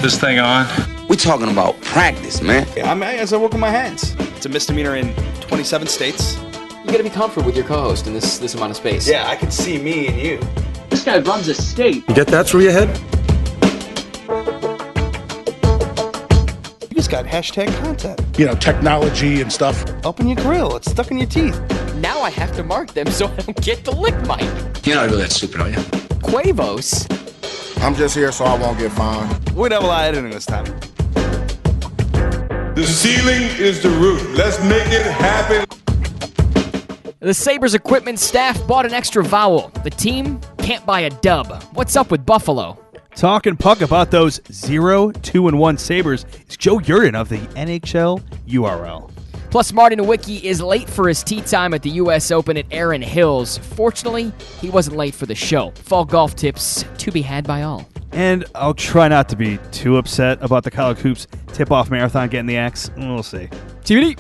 this thing on? We talking about practice, man. I mean, I work with my hands. It's a misdemeanor in 27 states. You gotta be comfortable with your co-host in this amount of space. Yeah, I can see me and you. This guy runs a state. You get that through your head? You just got hashtag content. You know, technology and stuff. Open your grill. It's stuck in your teeth. Now I have to mark them so I don't get the lick mic. You're not really that stupid, are you? Quavos. I'm just here so I won't get fined. We don't have a lot of editing this time. The ceiling is the roof. Let's make it happen. The Sabres equipment staff bought an extra vowel. The team can't buy a dub. What's up with Buffalo? Talking puck about those 0-2-1 Sabres is Joe Yerdon of the NHL URL. Plus, Marty Nowicki is late for his tee time at the U.S. Open at Erin Hills. Fortunately, he wasn't late for the show. Fall golf tips to be had by all. And I'll try not to be too upset about the College Hoops tip-off marathon getting the axe. We'll see. TBD.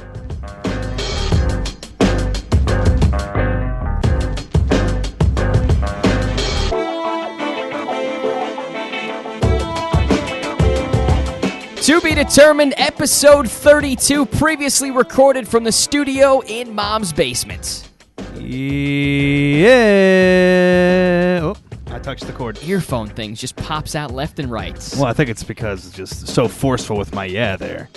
To be determined, episode 32, previously recorded from the studio in Mom's basement. Yeah. Oh, I touched the cord. Earphone things just pops out left and right. Well, I think it's because it's just so forceful with my there.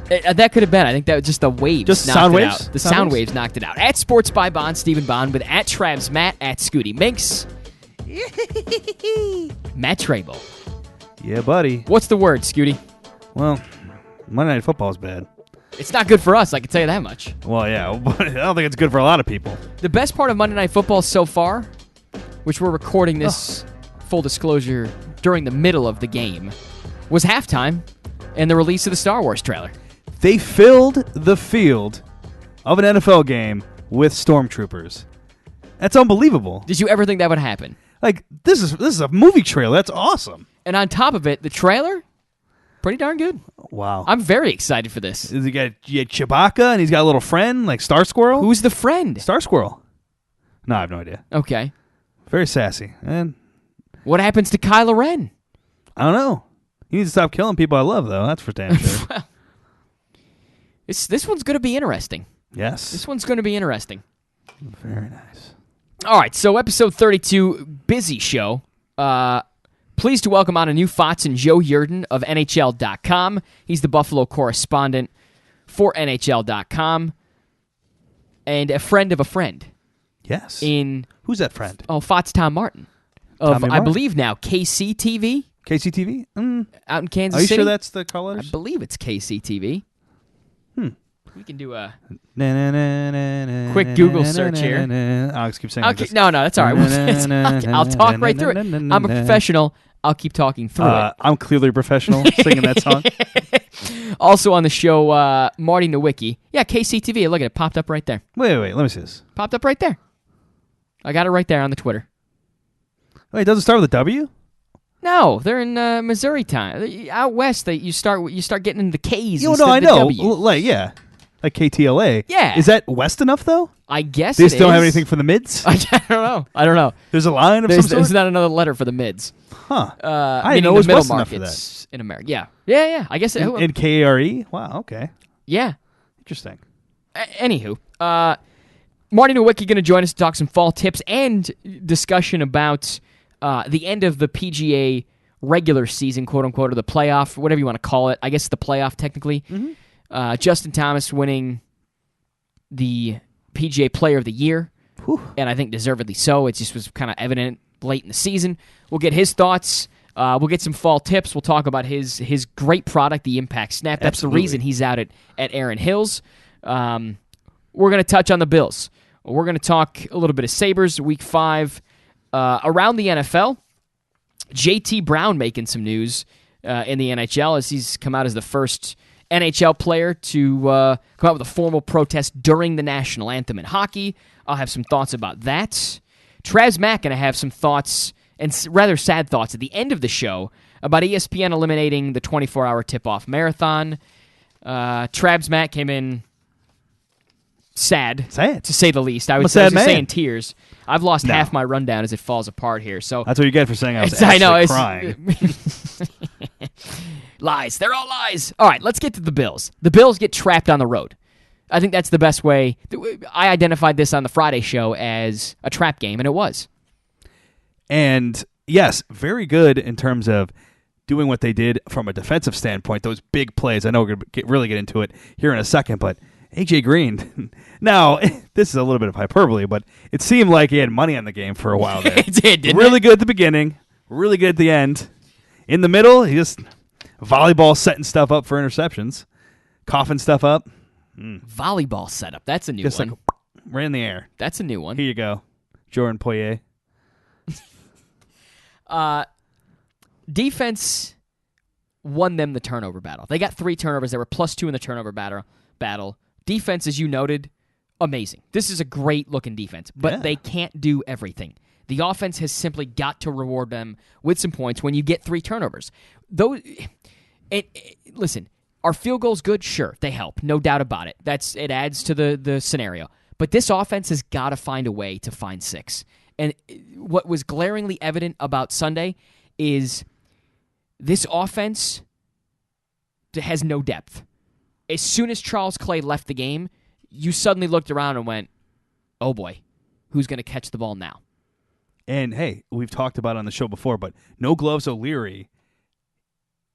That could have been. I think that was just the waves. Just knocked sound it waves? out. The sound waves knocked it out. At Sports by Bond, Stephen Bond, with at Travs Matt, at Scooty Minx. Matt Trable. Yeah, buddy. What's the word, Scooty? Well, Monday Night Football is bad. It's not good for us, I can tell you that much. Well, yeah, but I don't think it's good for a lot of people. The best part of Monday Night Football so far, which we're recording this, full disclosure, during the middle of the game, was halftime and the release of the Star Wars trailer. They filled the field of an NFL game with stormtroopers. That's unbelievable. Did you ever think that would happen? Like, this is a movie trailer. That's awesome. And on top of it, the trailer, pretty darn good. Wow. I'm very excited for this. You got Chewbacca, and he's got a little friend, like Star Squirrel. Who's the friend? Star Squirrel. No, I have no idea. Okay. Very sassy. And what happens to Kylo Ren? I don't know. He needs to stop killing people I love, though. That's for damn sure. This one's going to be interesting. Yes. This one's going to be interesting. Very nice. All right, so episode 32, busy show. Pleased to welcome on a new Fotson, Joe Yerdon of NHL.com. He's the Buffalo correspondent for NHL.com and a friend of a friend. Yes. Who's that friend? Oh, Fots Tom Martin of, I believe now, KCTV. KCTV? Out in Kansas City. Are you City. sure that's the call letters? I believe it's KCTV. We can do a quick Google search here. I'll just keep saying okay, no, that's all right. I'll talk right through it. I'm a professional. I'll keep talking through it. I'm clearly a professional singing that song. Also on the show, Marty Nowicki. Yeah, KCTV. Look at it. Popped up right there. Wait. Let me see this. Popped up right there. I got it right there on the Twitter. Wait, does it start with a W? No, they're in Missouri time. Out west, you start getting into the K's. No, instead I of the know. W's. Like KTLA. Yeah. Is that west enough though? I guess they it still is. have anything for the mids? I don't know. There's a line of some sort? There's not another letter for the mids. Huh. I didn't know it was west enough for that. In America. Yeah. I guess in KRE? Wow, okay. Yeah. Interesting. Anywho, Marty Nowicki going to join us to talk some fall tips and discussion about the end of the PGA regular season, quote unquote, or the playoff, whatever you want to call it. I guess the playoff technically. Mm-hmm. Justin Thomas winning the PGA Player of the Year, and I think deservedly so. It just was kind of evident late in the season. We'll get his thoughts. We'll get some fall tips. We'll talk about his great product, the Impact Snap. That's Absolutely. the reason he's out at Erin Hills. We're going to touch on the Bills. We're going to talk a little bit of Sabres, Week 5. Around the NFL, J.T. Brown making some news in the NHL as he's come out as the first NHL player to come out with a formal protest during the national anthem in hockey. I'll have some thoughts about that. Travs Mack going to have some thoughts, and rather sad thoughts, at the end of the show about ESPN eliminating the 24-hour tip-off marathon. Travs Mack came in sad, to say the least. I would say in tears. I've lost half my rundown as it falls apart here. So that's what you get for saying I was actually crying. Lies. They're all lies. All right, let's get to the Bills. The Bills get trapped on the road. I think that's the best way. I identified this on the Friday show as a trap game, and it was. And yes, very good in terms of doing what they did from a defensive standpoint, those big plays. I know we're going to really get into it here in a second, but A.J. Green, now, this is a little bit of hyperbole, but it seemed like he had money on the game for a while there. It did, didn't really it? good at the beginning, really good at the end. In the middle, he just volleyball setting stuff up for interceptions, coughing stuff up. Volleyball setup. That's a new Just one. like right in the air. That's a new one. Here you go, Jordan Poirier. Defense won them the turnover battle. They got 3 turnovers. They were +2 in the turnover battle. Defense, as you noted, amazing. This is a great-looking defense, but they can't do everything. The offense has simply got to reward them with some points when you get 3 turnovers. Listen, are field goals good? Sure, they help. No doubt about it. It adds to the scenario. But this offense has got to find a way to find 6. And what was glaringly evident about Sunday is this offense has no depth. As soon as Charles Clay left the game, you suddenly looked around and went, oh boy, who's going to catch the ball now? And, hey, we've talked about it on the show before, but No Gloves O'Leary,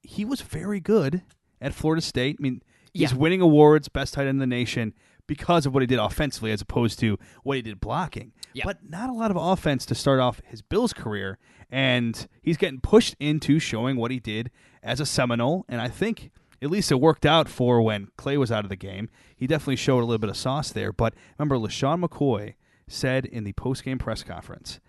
he was very good at Florida State. I mean, he's winning awards, best tight end in the nation, because of what he did offensively as opposed to what he did blocking. Yep. But not a lot of offense to start off his Bills career, and he's getting pushed into showing what he did as a Seminole, and I think at least it worked out for when Clay was out of the game. He definitely showed a little bit of sauce there, but remember, LaShawn McCoy said in the post-game press conference,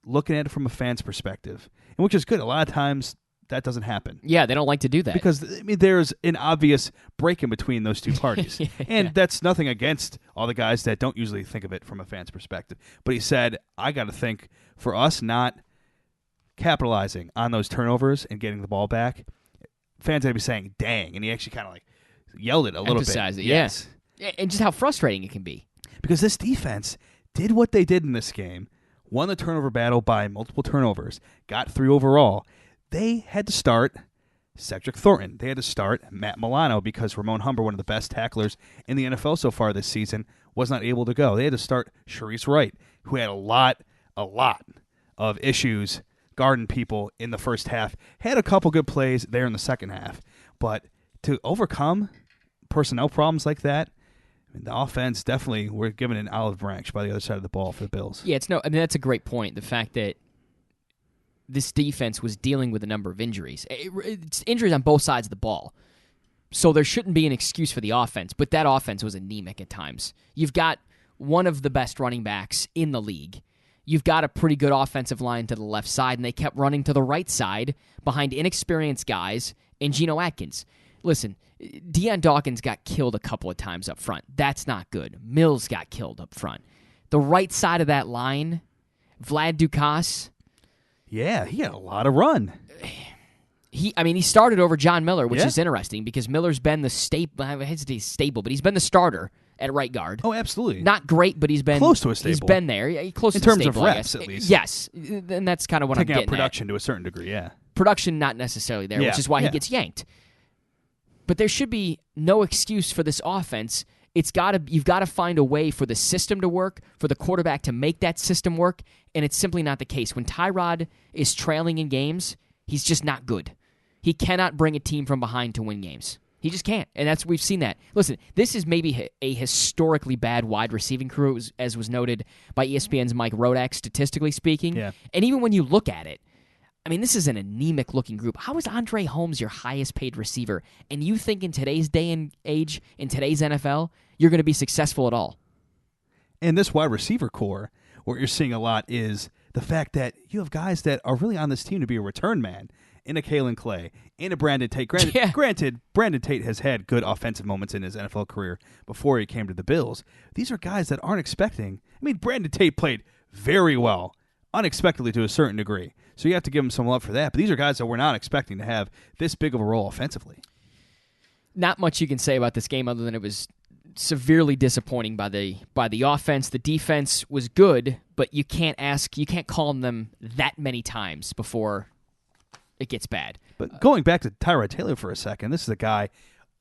looking at it from a fan's perspective, and which is good. A lot of times that doesn't happen. Yeah, they don't like to do that. Because, I mean, there's an obvious break in between those two parties. And that's nothing against all the guys that don't usually think of it from a fan's perspective. But he said, I got to think, for us not capitalizing on those turnovers and getting the ball back, fans got to be saying, dang. And he actually kind of like yelled it a little Emphasized bit. It, yes. Yeah. And just how frustrating it can be. Because this defense did what they did in this game, won the turnover battle by multiple turnovers, got 3 overall. They had to start Cedric Thornton. They had to start Matt Milano because Ramon Humber, one of the best tacklers in the NFL so far this season, was not able to go. They had to start Sharice Wright, who had a lot of issues guarding people in the first half. Had a couple good plays there in the second half. But to overcome personnel problems like that, I mean, the offense definitely were given an olive branch by the other side of the ball for the Bills. Yeah, that's a great point. The fact that this defense was dealing with a number of injuries. It's injuries on both sides of the ball. So there shouldn't be an excuse for the offense, but that offense was anemic at times. You've got one of the best running backs in the league. You've got a pretty good offensive line to the left side, and they kept running to the right side behind inexperienced guys and Geno Atkins. Listen, Deion Dawkins got killed a couple of times up front. That's not good. Mills got killed up front. The right side of that line, Vlad Dukas. Yeah, he had a lot of run. He started over John Miller, which is interesting because Miller's been the staple. I hesitate staple, but he's been the starter at right guard. Oh, absolutely. Not great, but he's been close to a staple. He's been there. Close in to terms staple, of reps, at least. Yes, and that's kind of what taking I'm out getting production at. to a certain degree. Yeah, production not necessarily there, which is why he gets yanked. But there should be no excuse for this offense. You've got to find a way for the system to work, for the quarterback to make that system work, and it's simply not the case. When Tyrod is trailing in games, he's just not good. He cannot bring a team from behind to win games. He just can't, and we've seen that. Listen, this is maybe a historically bad wide receiving crew, as was noted by ESPN's Mike Rodak, statistically speaking. Yeah. And even when you look at it, I mean, this is an anemic-looking group. How is Andre Holmes your highest-paid receiver? And you think in today's day and age, in today's NFL, you're going to be successful at all? And this wide receiver core, what you're seeing a lot is the fact that you have guys that are really on this team to be a return man. In a Kalen Clay, in a Brandon Tate. Granted, Brandon Tate has had good offensive moments in his NFL career before he came to the Bills. These are guys that aren't expecting. I mean, Brandon Tate played very well, unexpectedly to a certain degree. So you have to give him some love for that. But these are guys that we're not expecting to have this big of a role offensively. Not much you can say about this game other than it was severely disappointing by the offense. The defense was good, but you can't call on them that many times before it gets bad. But going back to Tyrod Taylor for a second, this is a guy,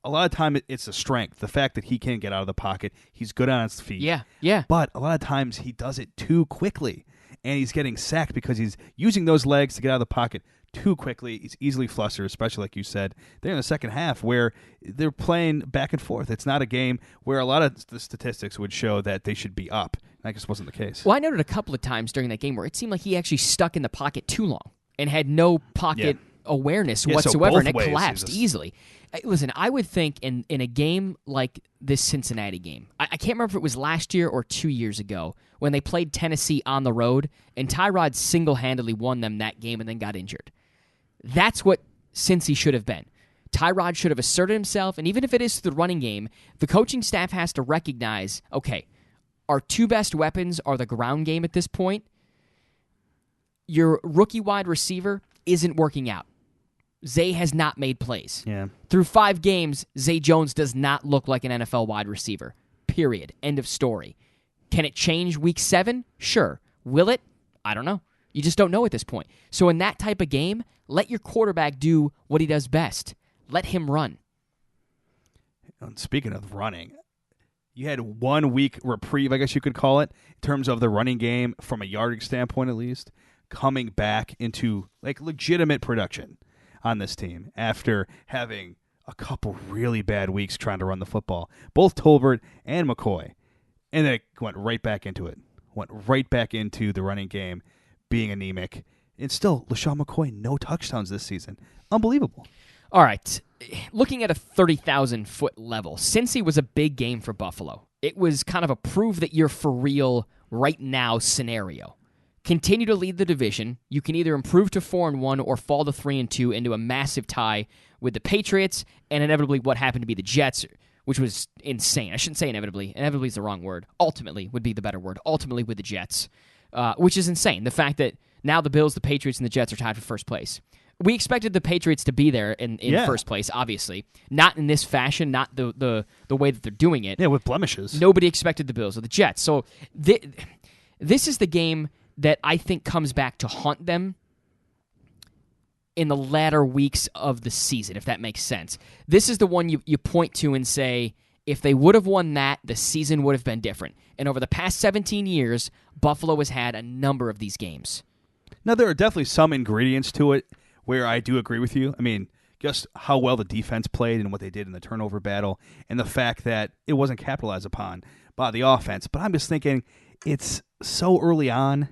a lot of time it's a strength. The fact that he can get out of the pocket, he's good on his feet. Yeah. But a lot of times he does it too quickly, and he's getting sacked because he's using those legs to get out of the pocket too quickly. He's easily flustered, especially like you said. They're in the second half where they're playing back and forth. It's not a game where a lot of the statistics would show that they should be up. That just wasn't the case. Well, I noted a couple of times during that game where it seemed like he actually stuck in the pocket too long and had no pocket awareness whatsoever, and it collapsed easily. Listen, I would think in a game like this Cincinnati game, I can't remember if it was last year or 2 years ago when they played Tennessee on the road, and Tyrod single-handedly won them that game and then got injured. That's what Cincy should have been. Tyrod should have asserted himself, and even if it is the running game, the coaching staff has to recognize, okay, our two best weapons are the ground game at this point. Your rookie wide receiver isn't working out. Zay has not made plays. Yeah. Through 5 games, Zay Jones does not look like an NFL wide receiver. Period. End of story. Can it change week 7? Sure. Will it? I don't know. You just don't know at this point. So in that type of game, let your quarterback do what he does best. Let him run. And speaking of running, you had 1 week reprieve, I guess you could call it, in terms of the running game from a yardage standpoint at least, coming back into like legitimate production on this team after having a couple really bad weeks trying to run the football. Both Tolbert and McCoy. And then it went right back into it. Went right back into the running game being anemic. And still, LaShawn McCoy, no touchdowns this season. Unbelievable. All right. Looking at a 30,000-foot level, Cincy was a big game for Buffalo. It was kind of a prove that you're for real right now scenario. Continue to lead the division. You can either improve to 4-1 or fall to 3-2 into a massive tie with the Patriots and inevitably what happened to be the Jets, which was insane. I shouldn't say inevitably. Inevitably is the wrong word. Ultimately would be the better word. Ultimately with the Jets, which is insane. The fact that now the Bills, the Patriots, and the Jets are tied for first place. We expected the Patriots to be there in first place, obviously. Not in this fashion, not the way that they're doing it. Yeah, with blemishes. Nobody expected the Bills or the Jets. So this is the game that I think comes back to haunt them in the latter weeks of the season, if that makes sense. This is the one you point to and say, if they would have won that, the season would have been different. And over the past 17 years, Buffalo has had a number of these games. Now, there are definitely some ingredients to it where I do agree with you. I mean, just how well the defense played and what they did in the turnover battle and the fact that it wasn't capitalized upon by the offense. But I'm just thinking it's so early on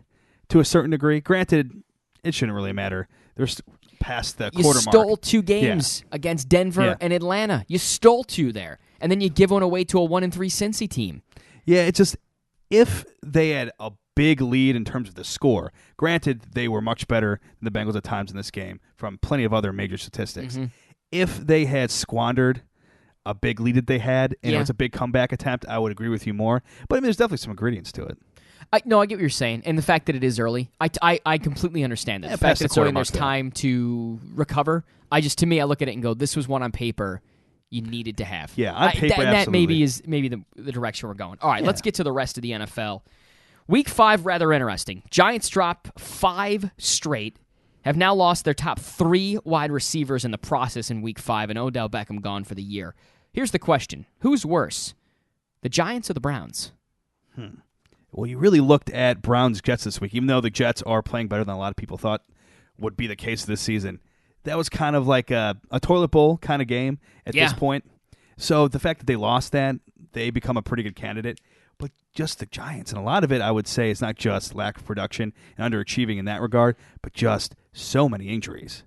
to a certain degree. Granted, it shouldn't really matter. They're past the quarter mark. You stole 2 games against Denver and Atlanta. You stole 2 there. And then you give one away to a 1-3 Cincy team. Yeah, it's just if they had a big lead in terms of the score. Granted, they were much better than the Bengals at times in this game from plenty of other major statistics. Mm-hmm. If they had squandered a big lead that they had and it was a big comeback attempt, I would agree with you more. But I mean, there's definitely some ingredients to it. No, I get what you're saying. And the fact that it is early, I completely understand that. The fact that it's early and there's time to recover, to me, I look at it and go, this was one on paper you needed to have. Yeah, on paper, absolutely. That maybe is the direction we're going. All right, let's get to the rest of the NFL. Week 5, rather interesting. Giants drop 5 straight, have now lost their top 3 wide receivers in the process in Week 5, and Odell Beckham gone for the year. Here's the question. Who's worse, the Giants or the Browns? Well, you really looked at Browns-Jets this week, even though the Jets are playing better than a lot of people thought would be the case this season. That was kind of like a toilet bowl kind of game at this point. So the fact that they lost that, they become a pretty good candidate. But just the Giants, and a lot of it, I would say, is not just lack of production and underachieving in that regard, but just so many injuries.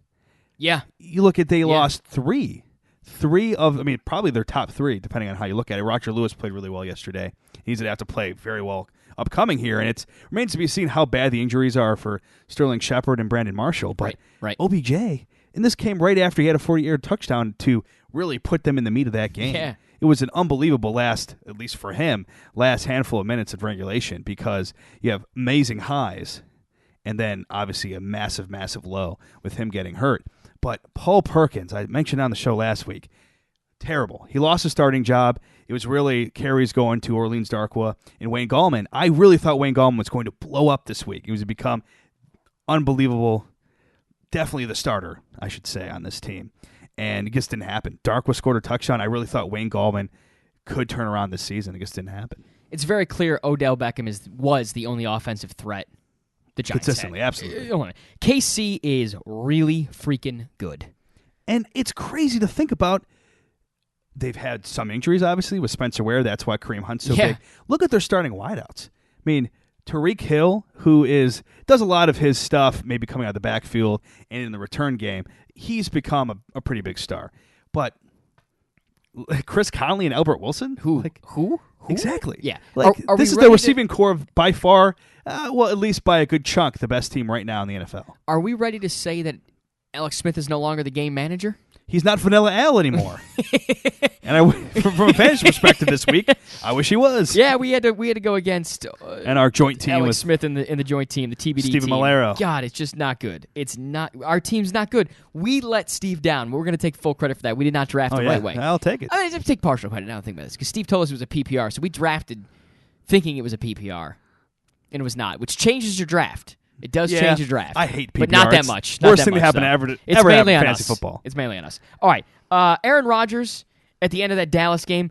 Yeah. You look at, they lost 3. 3 of, probably their top 3, depending on how you look at it. Roger Lewis played really well yesterday. He's going to have to play very well upcoming here, and it remains to be seen how bad the injuries are for Sterling Shepard and Brandon Marshall. But right. OBJ, and this came right after he had a 40-yard touchdown to really put them in the meat of that game. Yeah. It was an unbelievable at least for him, last handful of minutes of regulation because you have amazing highs and then obviously a massive, massive low with him getting hurt. But Paul Perkins, I mentioned on the show last week, terrible. He lost his starting job. It was really carries going to Orleans Darkwa and Wayne Gallman. I really thought Wayne Gallman was going to blow up this week. He was to become unbelievable, definitely the starter, I should say, on this team. And it just didn't happen. Darkwa scored a touchdown. I really thought Wayne Gallman could turn around this season. It just didn't happen. It's very clear Odell Beckham was the only offensive threat the Giants Consistently, had. absolutely. KC is really freaking good. And it's crazy to think about. They've had some injuries, obviously, with Spencer Ware. That's why Kareem Hunt's so big. Look at their starting wideouts. I mean, Tariq Hill, who does a lot of his stuff, maybe coming out of the backfield and in the return game, he's become a pretty big star. But Chris Conley and Albert Wilson? Who? Exactly. Yeah. This is the receiving core of, by far, well, at least by a good chunk, the best team right now in the NFL. Are we ready to say that Alex Smith is no longer the game manager? He's not Vanilla Al anymore. And from a fantasy perspective this week, I wish he was. Yeah, we had to go against and our joint team Alex was Smith in the joint team, the TBD Steven team. Malero. God, it's just not good. It's not. Our team's not good. We let Steve down. We're going to take full credit for that. We did not draft the right way. I'll take it. I take partial credit. Now I think about this because Steve told us it was a PPR, so we drafted thinking it was a PPR, and it was not, which changes your draft. It does change your draft. I hate PPR. But not that It's much. Worst thing to happen ever It's happen mainly in on fantasy us. football. It's mainly on us. All right. Aaron Rodgers at the end of that Dallas game.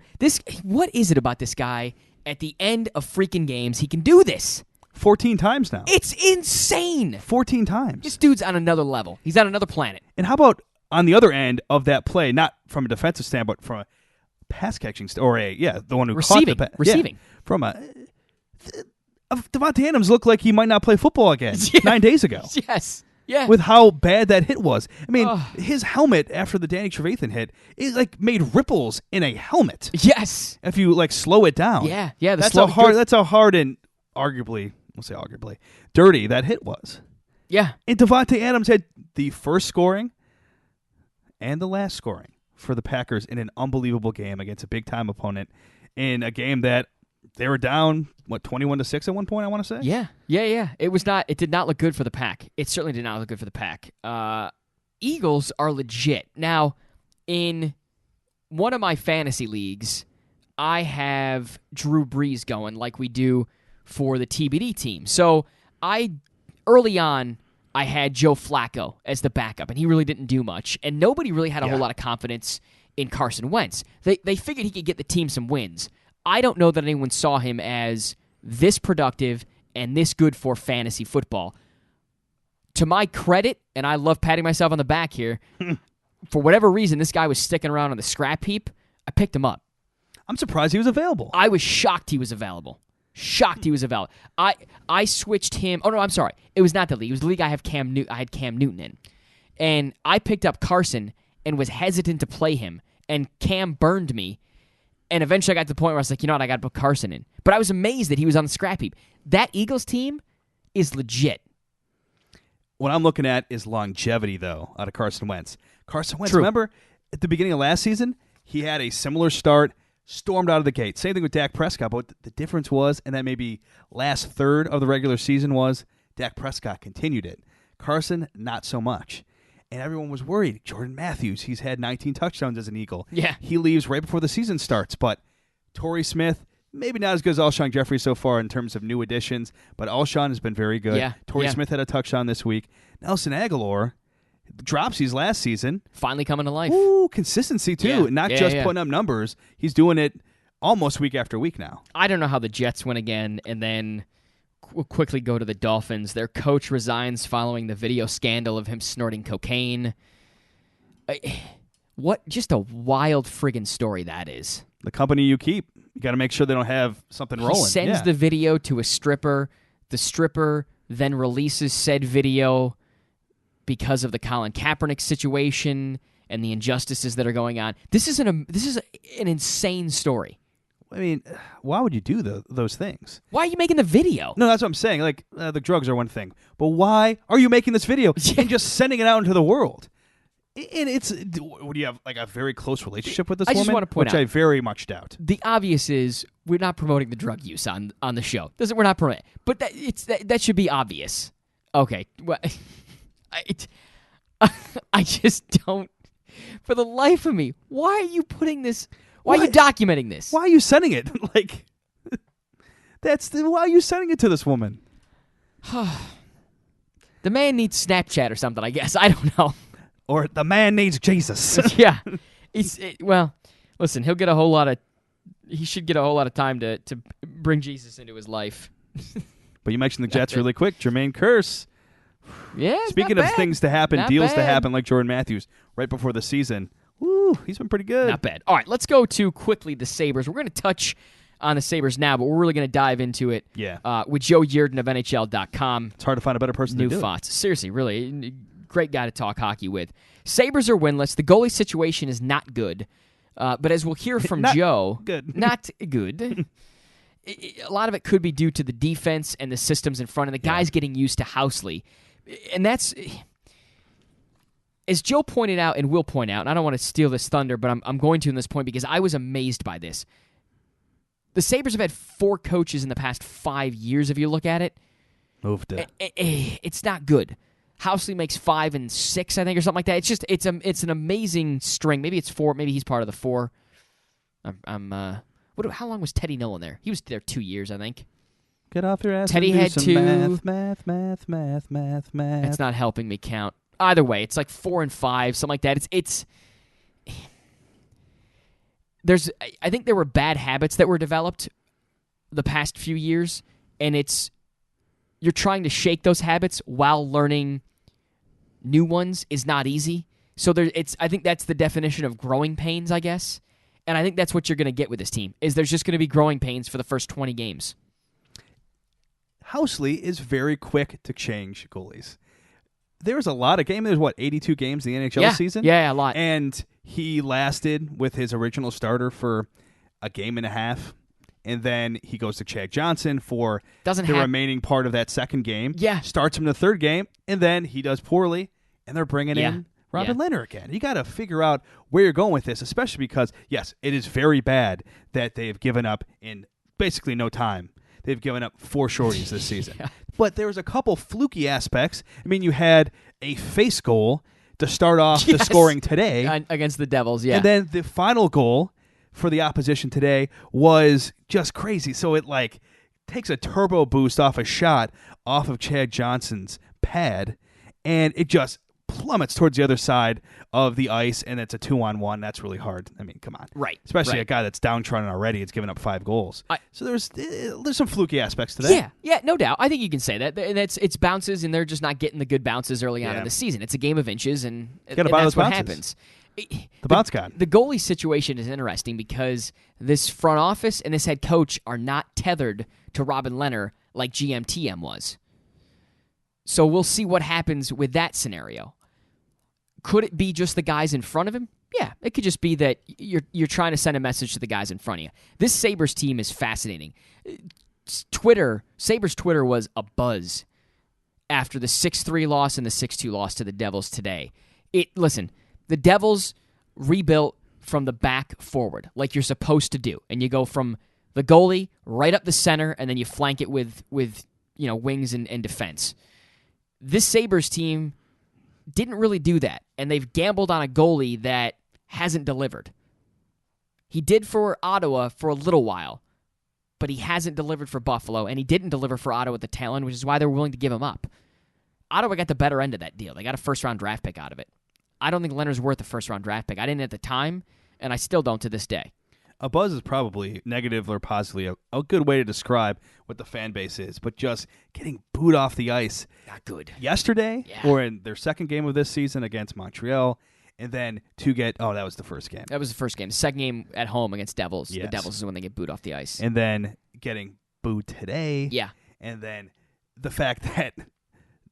What is it about this guy at the end of freaking games? He can do this. 14 times now. It's insane. 14 times. This dude's on another level. He's on another planet. And how about on the other end of that play, not from a defensive standpoint, from a pass catching the one who Receiving. caught the Receiving. From Devontae Adams looked like he might not play football again 9 days ago. Yes. Yeah. With how bad that hit was. I mean, his helmet after the Danny Trevathan hit, it made ripples in a helmet. Yes. If you slow it down. Yeah. That's how hard and arguably dirty that hit was. Yeah. And Devontae Adams had the first scoring and the last scoring for the Packers in an unbelievable game against a big-time opponent in a game that they were down, 21-6 at one point, I want to say? Yeah. It did not look good for the Pack. It certainly did not look good for the Pack. Eagles are legit. Now, in one of my fantasy leagues, I have Drew Brees going like we do for the TBD team. So, early on, I had Joe Flacco as the backup, and he really didn't do much. And nobody really had a whole lot of confidence in Carson Wentz. They figured he could get the team some wins. I don't know that anyone saw him as this productive and this good for fantasy football. To my credit, and I love patting myself on the back here, for whatever reason, this guy was sticking around on the scrap heap. I picked him up. I'm surprised he was available. I was shocked he was available. I switched him. Oh, no, I'm sorry. It was not the league. It was the league I had Cam Newton in. And I picked up Carson and was hesitant to play him. And Cam burned me. And eventually I got to the point where I was like, you know what, I got to put Carson in. But I was amazed that he was on the scrap heap. That Eagles team is legit. What I'm looking at is longevity, though, out of Carson Wentz. Carson Wentz, True. remember, at the beginning of last season, he had a similar start, stormed out of the gate. Same thing with Dak Prescott, but the difference was, and that maybe last third of the regular season was, Dak Prescott continued it. Carson, not so much. And everyone was worried. Jordan Matthews, he's had 19 touchdowns as an Eagle. Yeah. He leaves right before the season starts. But Torrey Smith, maybe not as good as Alshon Jeffrey so far in terms of new additions, but Alshon has been very good. Yeah. Torrey Yeah. Smith had a touchdown this week. Nelson Aguilar, dropsies last season. Finally coming to life. Ooh, consistency too. Yeah. Not Yeah, just yeah. putting up numbers. He's doing it almost week after week now. I don't know how the Jets win again and then quickly go to the Dolphins. Their coach resigns following the video scandal of him snorting cocaine. What just a wild friggin' story that is. The company you keep, you got to make sure they don't have something rolling. He sends Yeah. the video to a stripper. The stripper then releases said video because of the Colin Kaepernick situation and the injustices that are going on. This is an insane story. I mean, why would you do those things? Why are you making the video? No, that's what I'm saying. The drugs are one thing, but why are you making this video and just sending it out into the world? And would you have a very close relationship with this woman? I just want to point which out, I very much doubt. The obvious is we're not promoting the drug use on the show. We're not promoting it. But that should be obvious. Okay. Well, I just don't. For the life of me, why are you putting this? Why are you documenting this? Why are you sending it? Why are you sending it to this woman? The man needs Snapchat or something, I guess. I don't know. Or the man needs Jesus. Yeah. Well, listen, he should get a whole lot of time to bring Jesus into his life. But you mentioned the Jets really quick. Jermaine Kearse. Yeah. Speaking of things to happen, deals to bad. happen like Jordan Matthews right before the season. Woo, he's been pretty good. Not bad. All right, let's go to quickly the Sabres. We're going to touch on the Sabres now, but we're really going to dive into it with Joe Yerdon of NHL.com. It's hard to find a better person to do thoughts. Seriously, really, great guy to talk hockey with. Sabres are winless. The goalie situation is not good, but as we'll hear from Joe, not good. A lot of it could be due to the defense and the systems in front, and the guys getting used to Housley. And that's, as Joe pointed out and will point out, and I don't want to steal this thunder, but I'm going to in this point because I was amazed by this. The Sabres have had 4 coaches in the past 5 years, if you look at it. Moved it. It's not good. Housley makes 5 and 6, I think, or something like that. It's just it's an amazing string. Maybe it's 4. Maybe he's part of the 4. How long was Teddy Nolan there? He was there 2 years, I think. Get off your ass. Teddy and do had some 2. Math. It's not helping me count. Either way, it's like 4 and 5, something like that. I think there were bad habits that were developed the past few years, and you're trying to shake those habits while learning new ones is not easy. So I think that's the definition of growing pains, I guess. And I think that's what you're going to get with this team, is there's just going to be growing pains for the first 20 games. Housley is very quick to change goalies. There's a lot of games. There's, 82 games in the NHL season? Yeah, a lot. And he lasted with his original starter for a game and a half, and then he goes to Chad Johnson for the remaining part of that second game. Yeah. Starts him the third game, and then he does poorly, and they're bringing in Robin Lehner again. You got to figure out where you're going with this, especially because, yes, it is very bad that they've given up in basically no time. They've given up 4 shorties this season. But there was a couple fluky aspects. I mean, you had a face goal to start off the scoring today. Against the Devils, yeah. And then the final goal for the opposition today was just crazy. So it takes a turbo boost off a shot off of Chad Johnson's pad, and it just plummets towards the other side of the ice, and it's a 2-on-1. That's really hard. I mean, come on. Right. Especially a guy that's downtrodden already. It's given up 5 goals. So there's some fluky aspects to that. Yeah, no doubt. I think you can say that. And it's bounces, and they're just not getting the good bounces early on in the season. It's a game of inches, and that's what happens. The bounce guy. The goalie situation is interesting because this front office and this head coach are not tethered to Robin Lehner like GMTM was. So we'll see what happens with that scenario. Could it be just the guys in front of him? Yeah, it could just be that you're trying to send a message to the guys in front of you. This Sabres team is fascinating. Sabres Twitter was abuzz after the 6-3 loss and the 6-2 loss to the Devils today. Listen, the Devils rebuilt from the back forward like you're supposed to do, and you go from the goalie right up the center, and then you flank it with wings and defense. This Sabres team didn't really do that, and they've gambled on a goalie that hasn't delivered. He did for Ottawa for a little while, but he hasn't delivered for Buffalo, and he didn't deliver for Ottawa at the tail end, which is why they were willing to give him up. Ottawa got the better end of that deal. They got a first-round draft pick out of it. I don't think Leonard's worth a first-round draft pick. I didn't at the time, and I still don't to this day. A buzz is probably negative or positively a good way to describe what the fan base is, but just getting booed off the ice. Not good. Yesterday, or in their second game of this season against Montreal, and then that was the first game. That was the first game. The second game at home against Devils. Yes. The Devils is when they get booed off the ice. And then getting booed today. Yeah. And then the fact that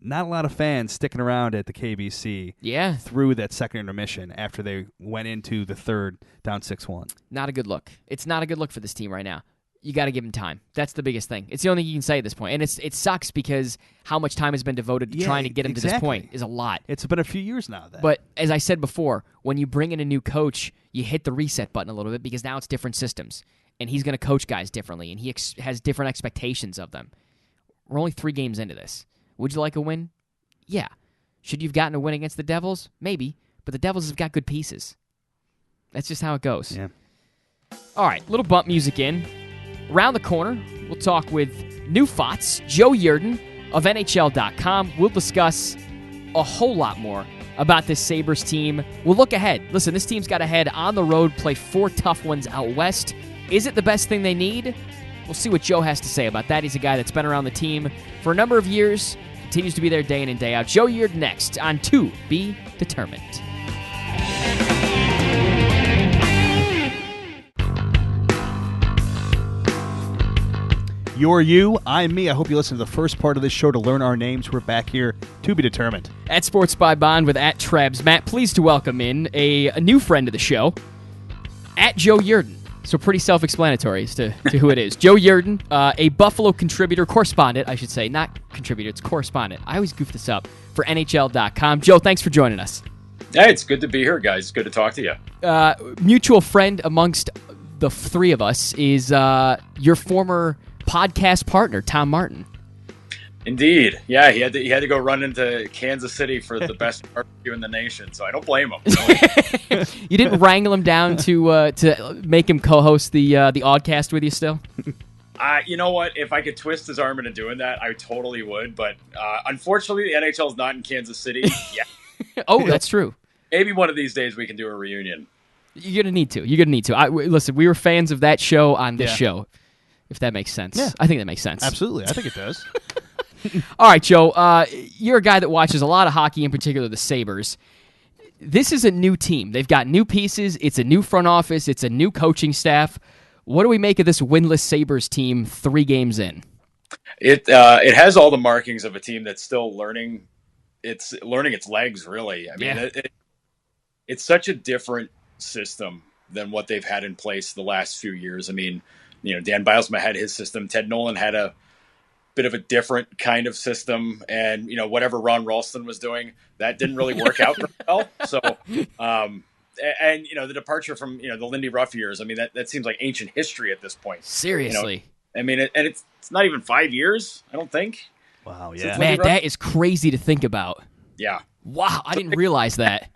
not a lot of fans sticking around at the KBC through that second intermission after they went into the third down 6-1. Not a good look. It's not a good look for this team right now. You got to give them time. That's the biggest thing. It's the only thing you can say at this point. And it sucks because how much time has been devoted to trying to get them to this point is a lot. It's been a few years now. But as I said before, when you bring in a new coach, you hit the reset button a little bit because now it's different systems. And he's going to coach guys differently, and he has different expectations of them. We're only 3 games into this. Would you like a win? Yeah. Should you have gotten a win against the Devils? Maybe. But the Devils have got good pieces. That's just how it goes. Yeah. All right, little bump music in. Around the corner, we'll talk with new Fots, Joe Yerdon of NHL.com. We'll discuss a whole lot more about this Sabres team. We'll look ahead. Listen, this team's got to head on the road, play 4 tough ones out west. Is it the best thing they need? We'll see what Joe has to say about that. He's a guy that's been around the team for a number of years, continues to be there day in and day out. Joe Yerd next on To Be Determined. You're you, I'm me. I hope you listen to the first part of this show to learn our names. We're back here to be determined. At Sports by Bond with @Trebs. Matt, pleased to welcome in a new friend of the show, @Joe Yerdon. So pretty self-explanatory as to who it is. Joe Yerdon, a Buffalo correspondent, I should say. Not contributor, it's correspondent. I always goof this up for NHL.com. Joe, thanks for joining us. Hey, it's good to be here, guys. It's good to talk to you. Mutual friend amongst the 3 of us is your former podcast partner, Tom Martin. Indeed. Yeah, he had to go run into Kansas City for the best barbecue in the nation, so I don't blame him. Really. You didn't wrangle him down to make him co-host the Oddcast with you still? You know what? If I could twist his arm into doing that, I totally would. But unfortunately, the NHL is not in Kansas City. Yeah. Oh, that's true. Maybe one of these days we can do a reunion. You're gonna need to. Listen, we were fans of that show on this show. If that makes sense. Yeah. I think that makes sense. Absolutely. I think it does. All right, Joe. You're a guy that watches a lot of hockey, in particular the Sabres. This is a new team. They've got new pieces. It's a new front office. It's a new coaching staff. What do we make of this winless Sabres team 3 games in? It has all the markings of a team that's still learning. It's learning its legs, really. I mean, it's such a different system than what they've had in place the last few years. I mean, Dan Bilesma had his system. Ted Nolan had a bit of a different kind of system. And, whatever Ron Ralston was doing, that didn't really work out very well. So, and, the departure from, the Lindy Ruff years, I mean, that seems like ancient history at this point. Seriously. I mean, and it's not even 5 years, I don't think. Wow, yeah. Man, that is crazy to think about. Yeah. Wow, I didn't realize that.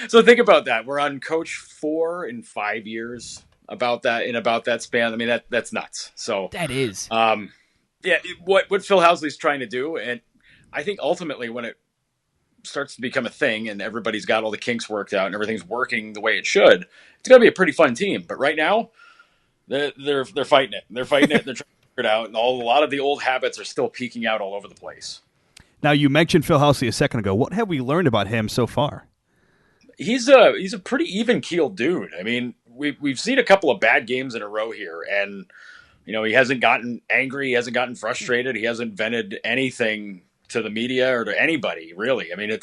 So think about that. We're on coach 4 in 5 years. About that span. I mean, that's nuts. So that is. What Phil Housley's trying to do, and I think ultimately when it starts to become a thing and everybody's got all the kinks worked out and everything's working the way it should, it's going to be a pretty fun team. But right now, they're fighting it. They're fighting it. They're trying to figure it out, and a lot of the old habits are still peeking out all over the place. Now, you mentioned Phil Housley a second ago. What have we learned about him so far? He's a pretty even-keeled dude. I mean, we've seen a couple of bad games in a row here, and he hasn't gotten angry, he hasn't gotten frustrated, he hasn't vented anything to the media or to anybody, really. I mean,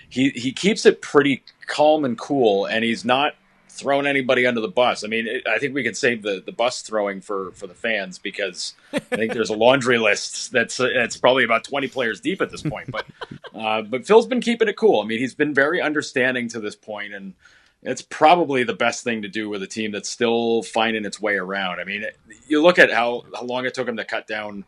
he keeps it pretty calm and cool, and he's not throwing anybody under the bus. I mean, I think we can save the bus throwing for the fans, because I think there's a laundry list that's probably about 20 players deep at this point. But Phil's been keeping it cool. I mean, he's been very understanding to this point, and it's probably the best thing to do with a team that's still finding its way around. I mean, you look at how long it took him to cut down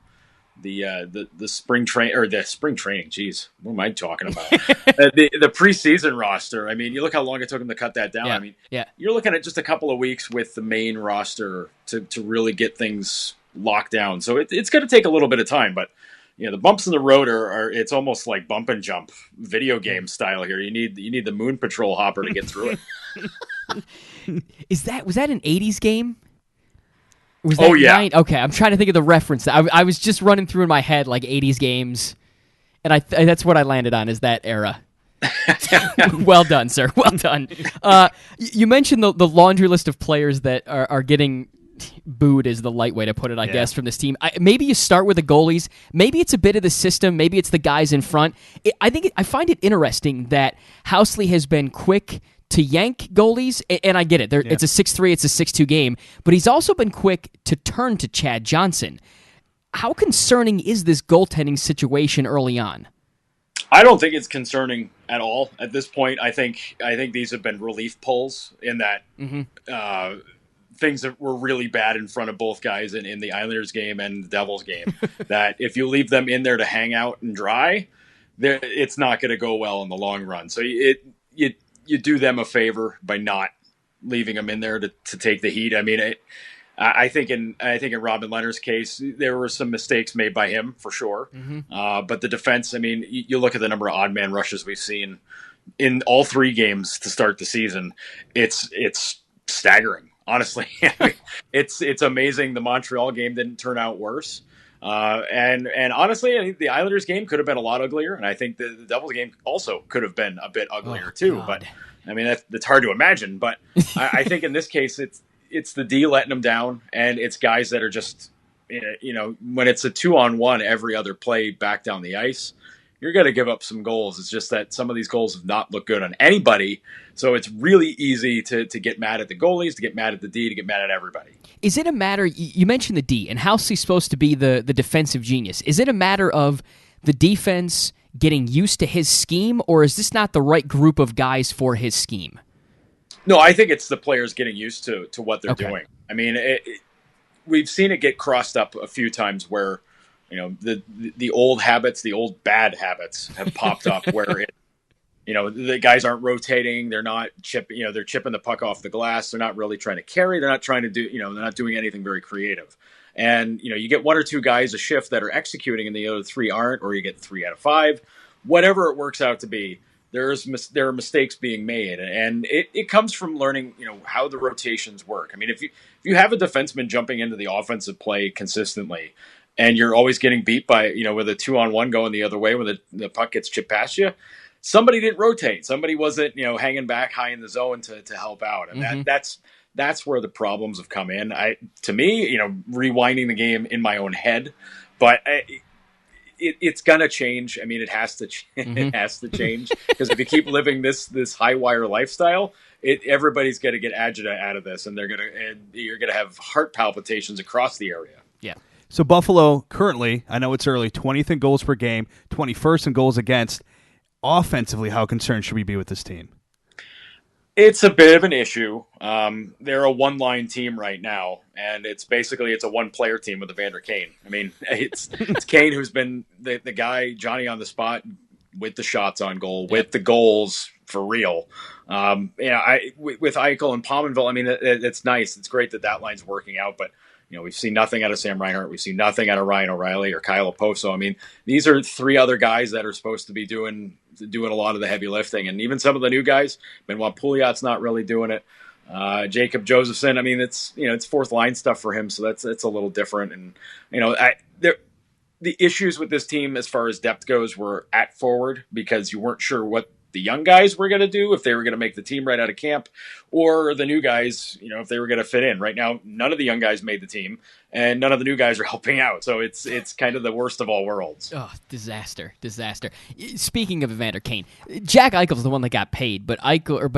the spring training. Geez, what am I talking about? the preseason roster. I mean, you look how long it took him to cut that down. Yeah. I mean, you're looking at just a couple of weeks with the main roster to really get things locked down. So it's going to take a little bit of time, but the bumps in the road are it's almost like bump and jump video game style here. You need the Moon Patrol hopper to get through it. Was that an 80s game? Was that Okay, I'm trying to think of the reference. I was just running through in my head like 80s games, and that's what I landed on, is that era. Well done, sir. Well done. You mentioned the laundry list of players that are getting booed, is the light way to put it, I guess, from this team. Maybe you start with the goalies. Maybe it's a bit of the system. Maybe it's the guys in front. I find it interesting that Housley has been quick to yank goalies, and I get it. It's a 6-3, it's a 6-2 game, but he's also been quick to turn to Chad Johnson. How concerning is this goaltending situation early on? I don't think it's concerning at all at this point. I think these have been relief pulls in that things that were really bad in front of both guys in the Islanders game and the Devils game. That if you leave them in there to hang out and dry, it's not going to go well in the long run. So you do them a favor by not leaving them in there to take the heat. I mean, I think in Robin Leonard's case, there were some mistakes made by him for sure. But the defense, I mean, you look at the number of odd man rushes we've seen in all 3 games to start the season. It's staggering, honestly. I mean, it's amazing. The Montreal game didn't turn out worse. And honestly, I think the Islanders game could have been a lot uglier, and I think the Devils game also could have been a bit uglier too. God. But I mean, that's hard to imagine. But I think in this case, it's the D letting them down, and it's guys that are just, when it's a 2-on-1 every other play back down the ice, you're going to give up some goals. It's just that some of these goals have not looked good on anybody. So it's really easy to get mad at the goalies, to get mad at the D, to get mad at everybody. Is it a matter, you mentioned the D, and Housley's supposed to be the defensive genius. Is it a matter of the defense getting used to his scheme, or is this not the right group of guys for his scheme? No, I think it's the players getting used to what they're doing. I mean, we've seen it get crossed up a few times where, the old habits, the old bad habits have popped up where the guys aren't rotating. They're not they're chipping the puck off the glass. They're not really trying to carry. They're not trying to do, they're not doing anything very creative. And, you get 1 or 2 guys a shift that are executing and the other 3 aren't, or you get 3 out of 5, whatever it works out to be. There are mistakes being made, and it comes from learning, how the rotations work. I mean, if you have a defenseman jumping into the offensive play consistently, and you're always getting beat by, with a 2-on-1 going the other way when the puck gets chipped past you, somebody didn't rotate. Somebody wasn't, hanging back high in the zone to help out, and that's where the problems have come in. To me, rewinding the game in my own head, but it's gonna change. I mean, it has to. It has to change, because if you keep living this high wire lifestyle, everybody's gonna get agita out of this, and you're gonna have heart palpitations across the area. Yeah. So Buffalo currently, I know it's early, 20th in goals per game, 21st in goals against. Offensively, how concerned should we be with this team? It's a bit of an issue. They're a one-line team right now, and it's a one-player team with Evander Kane. I mean, it's Kane who's been the guy, Johnny on the spot, with the shots on goal, with the goals for real. With Eichel and Pominville, I mean, it's nice. It's great that line's working out, but we've seen nothing out of Sam Reinhart. We've seen nothing out of Ryan O'Reilly or Kyle Oposo. I mean, these are 3 other guys that are supposed to be doing a lot of the heavy lifting, and even some of the new guys. Benoit Pouliot's not really doing it. Jacob Josephson, I mean, it's 4th line stuff for him, so that's a little different. And the issues with this team as far as depth goes were at forward, because you weren't sure what the young guys were going to do, if they were going to make the team right out of camp, or the new guys, if they were going to fit in. Right now, none of the young guys made the team, and none of the new guys are helping out. So it's kind of the worst of all worlds. Oh, disaster. Speaking of Evander Kane, Jack Eichel's the one that got paid, but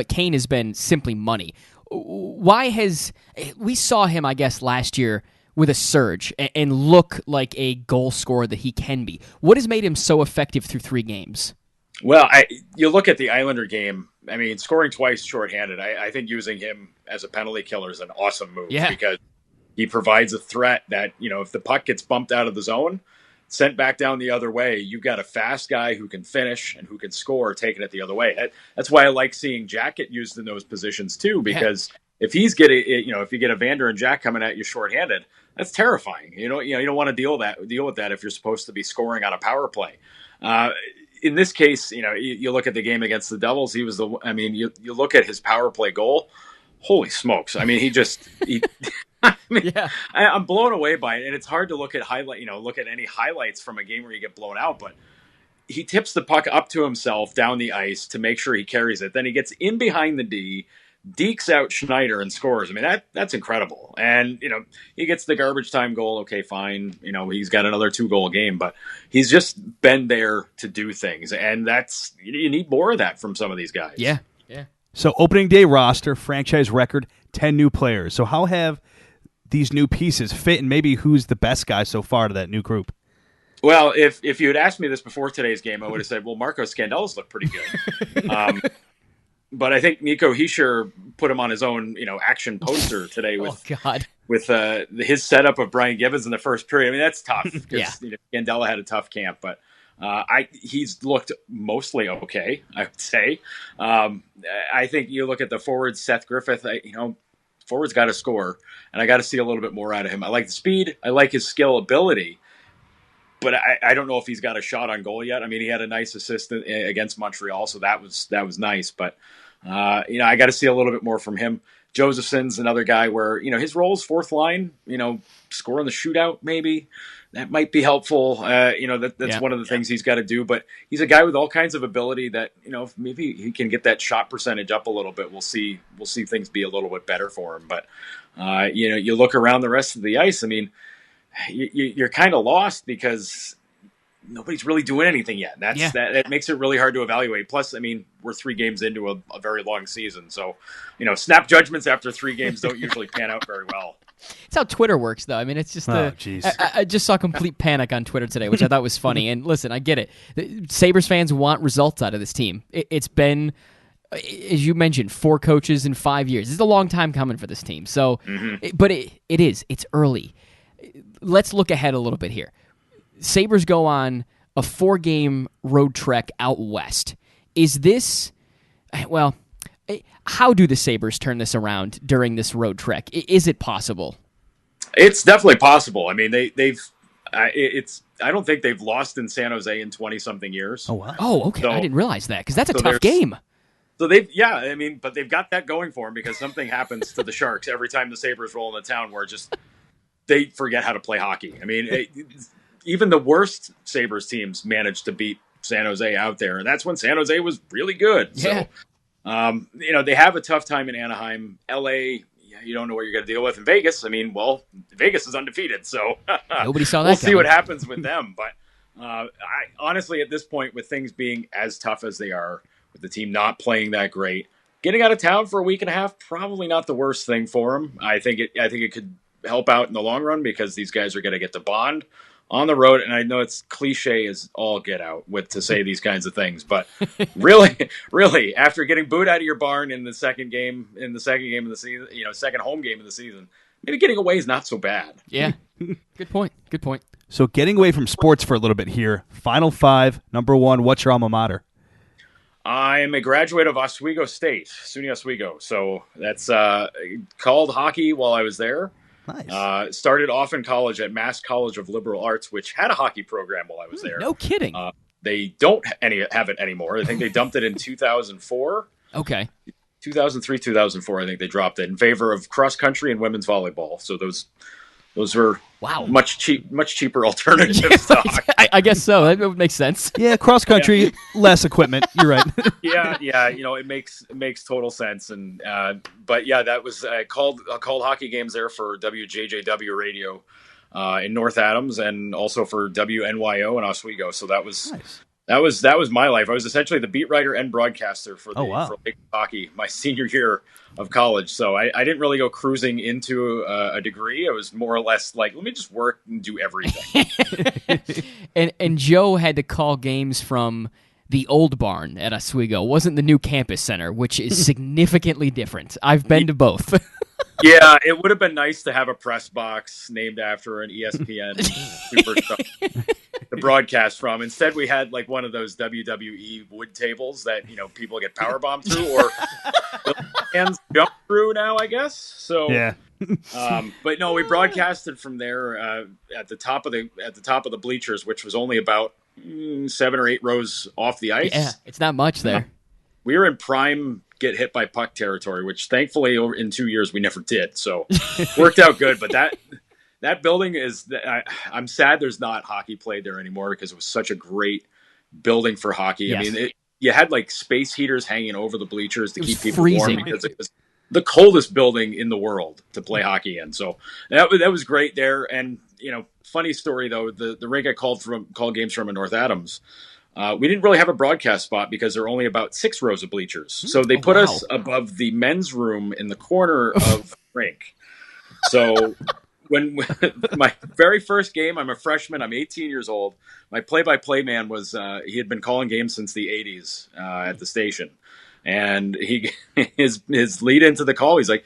Kane has been simply money. We saw him, I guess, last year with a surge and look like a goal scorer that he can be. What has made him so effective through 3 games? Well, you look at the Islander game, I mean, scoring twice shorthanded, I think using him as a penalty killer is an awesome move, because he provides a threat that, if the puck gets bumped out of the zone, sent back down the other way, you've got a fast guy who can finish and who can score, taking it the other way. That's why I like seeing Jack get used in those positions too, because if he's getting, if you get Evander and Jack coming at you shorthanded, that's terrifying. You don't want to deal with that if you're supposed to be scoring on a power play. In this case, you look at the game against the Devils. You look at his power play goal. Holy smokes! I mean, I'm blown away by it, and it's hard to look at any highlights from a game where you get blown out. But he tips the puck up to himself down the ice to make sure he carries it. Then he gets in behind the D, dekes out Schneider, and scores. I mean, that's incredible. And he gets the garbage time goal. Okay, fine. He's got another 2-goal game, but he's just been there to do things, and you need more of that from some of these guys. Yeah. So opening day roster, franchise record, 10 new players. So how have these new pieces fit, and maybe who's the best guy so far to that new group? Well, if you had asked me this before today's game, I would have said, well, Marco Scandella's looked pretty good. But I think Nico Hischier put him on his own, action poster today with his setup of Brian Gibbons in the first period. I mean, that's tough because Scandella had a tough camp, but he's looked mostly okay, I would say. I think you look at the forwards, Seth Griffith, forward's got to score, and I got to see a little bit more out of him. I like the speed. I like his skill ability. But I don't know if he's got a shot on goal yet. I mean, he had a nice assist against Montreal, so that was nice. But I got to see a little bit more from him. Josephson's another guy where his role is fourth line. Score on the shootout maybe that might be helpful. That's one of the things he's got to do. But he's a guy with all kinds of ability that if maybe he can get that shot percentage up a little bit, we'll see things be a little bit better for him. But you look around the rest of the ice. I mean, you're kind of lost because nobody's really doing anything yet. That makes it really hard to evaluate. Plus, I mean, we're 3 games into a very long season, so snap judgments after 3 games don't usually pan out very well. It's how Twitter works, though. I mean, it's just I just saw complete panic on Twitter today, which I thought was funny. And listen, I get it. Sabres fans want results out of this team. It's been, as you mentioned, 4 coaches in 5 years. This is a long time coming for this team. So, but it's early. Let's look ahead a little bit here. Sabres go on a 4-game road trek out west. Is this, how do the Sabres turn this around during this road trek? Is it possible? It's definitely possible. I mean, I don't think they've lost in San Jose in 20-something years. Oh, wow. Oh, okay. I didn't realize that because that's a tough game. So but they've got that going for them because something happens to the Sharks every time the Sabres roll into town where just they forget how to play hockey. I mean, even the worst Sabres teams managed to beat San Jose out there, and that's when San Jose was really good. Yeah. So, they have a tough time in Anaheim. LA, you don't know what you're going to deal with. In Vegas, I mean, Vegas is undefeated, so nobody saw that. We'll see what happens with them. But I honestly, at this point, with things being as tough as they are, with the team not playing that great, getting out of town for a week and a half, probably not the worst thing for them. I think it could help out in the long run because these guys are going to get to bond on the road. And I know it's cliche as all get out to say these kinds of things, but really, after getting booed out of your barn in the second game of the season, second home game of the season, maybe getting away is not so bad. Yeah. Good point. So getting away from sports for a little bit here. Final 5, number 1, what's your alma mater? I'm a graduate of Oswego State, SUNY Oswego. So that's called hockey while I was there. Nice. Started off in college at Mass College of Liberal Arts, which had a hockey program while I was there. No kidding. They don't have it anymore. I think they dumped it in 2004. Okay. 2003, 2004, I think they dropped it in favor of cross country and women's volleyball. So those were much cheaper alternatives to hockey. I guess so. That would make sense. Yeah, cross country, less equipment. You're right. yeah. It makes total sense. And but yeah, that was called hockey games there for WJJW radio in North Adams and also for WNYO in Oswego. So that was nice. That was my life. I was essentially the beat writer and broadcaster for for hockey my senior year of college. So I didn't really go cruising into a degree. I was more or less like, let me just work and do everything. and Joe had to call games from the old barn at Oswego. It wasn't the new campus center, which is significantly different. I've been to both. Yeah, it would have been nice to have a press box named after an ESPN superstar to broadcast from. Instead, we had like one of those WWE wood tables that people get power bombed through or hands jump through now, I guess. So yeah. But no, we broadcasted from there at the top of the bleachers, which was only about 7 or 8 rows off the ice. Yeah, it's not much there. We were in prime get hit by puck territory, which thankfully in 2 years we never did. So worked out good. But that building I'm sad there's not hockey played there anymore because it was such a great building for hockey. Yes. I mean, you had like space heaters hanging over the bleachers to keep people freezing. warm because it was the coldest building in the world to play hockey in. So that was great there. And, funny story though, the rink I called games from in North Adams, we didn't really have a broadcast spot because there were only about 6 rows of bleachers. So they put us above the men's room in the corner of the rink. So when my very first game, I'm a freshman, I'm 18 years old. My play-by-play man was, he had been calling games since the 80s at the station. And his lead into the call, he's like,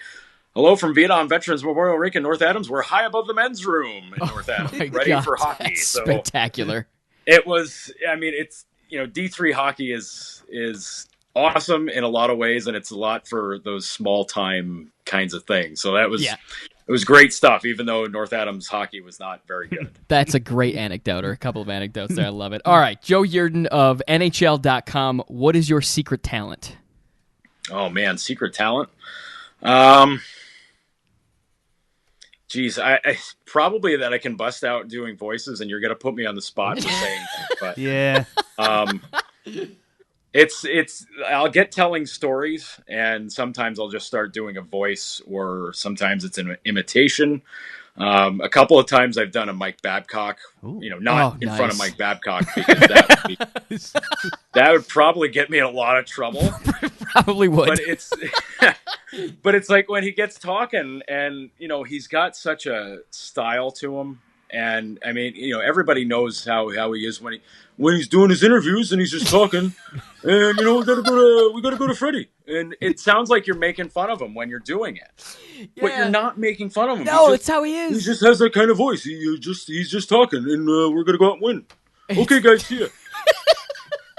"Hello from Vietnam Veterans Memorial Rink in North Adams. We're high above the men's room in North Adams, ready for hockey." That's so spectacular. It was, I mean, it's, D3 hockey is awesome in a lot of ways, and it's a lot for those small time kinds of things. So that was it was great stuff, even though North Adams hockey was not very good. That's a great anecdote, or a couple of anecdotes there. I love it. All right, Joe Yerdon of NHL.com. What is your secret talent? Oh man, secret talent. Geez, I probably that I can bust out doing voices, and you're gonna put me on the spot for saying that. But Yeah. It's I'll get telling stories, and sometimes I'll just start doing a voice, or sometimes it's an imitation. A couple of times I've done a Mike Babcock, not in front of Mike Babcock, because that would probably get me in a lot of trouble. Probably would. But it's like when he gets talking, and he's got such a style to him, and I mean, everybody knows how he is when he's doing his interviews and he's just talking, and we gotta go to Freddie, and it sounds like you're making fun of him when you're doing it, but you're not making fun of him. No, it's how he is. He just has that kind of voice. He's just talking, and we're gonna go out and win. Okay, guys, see ya.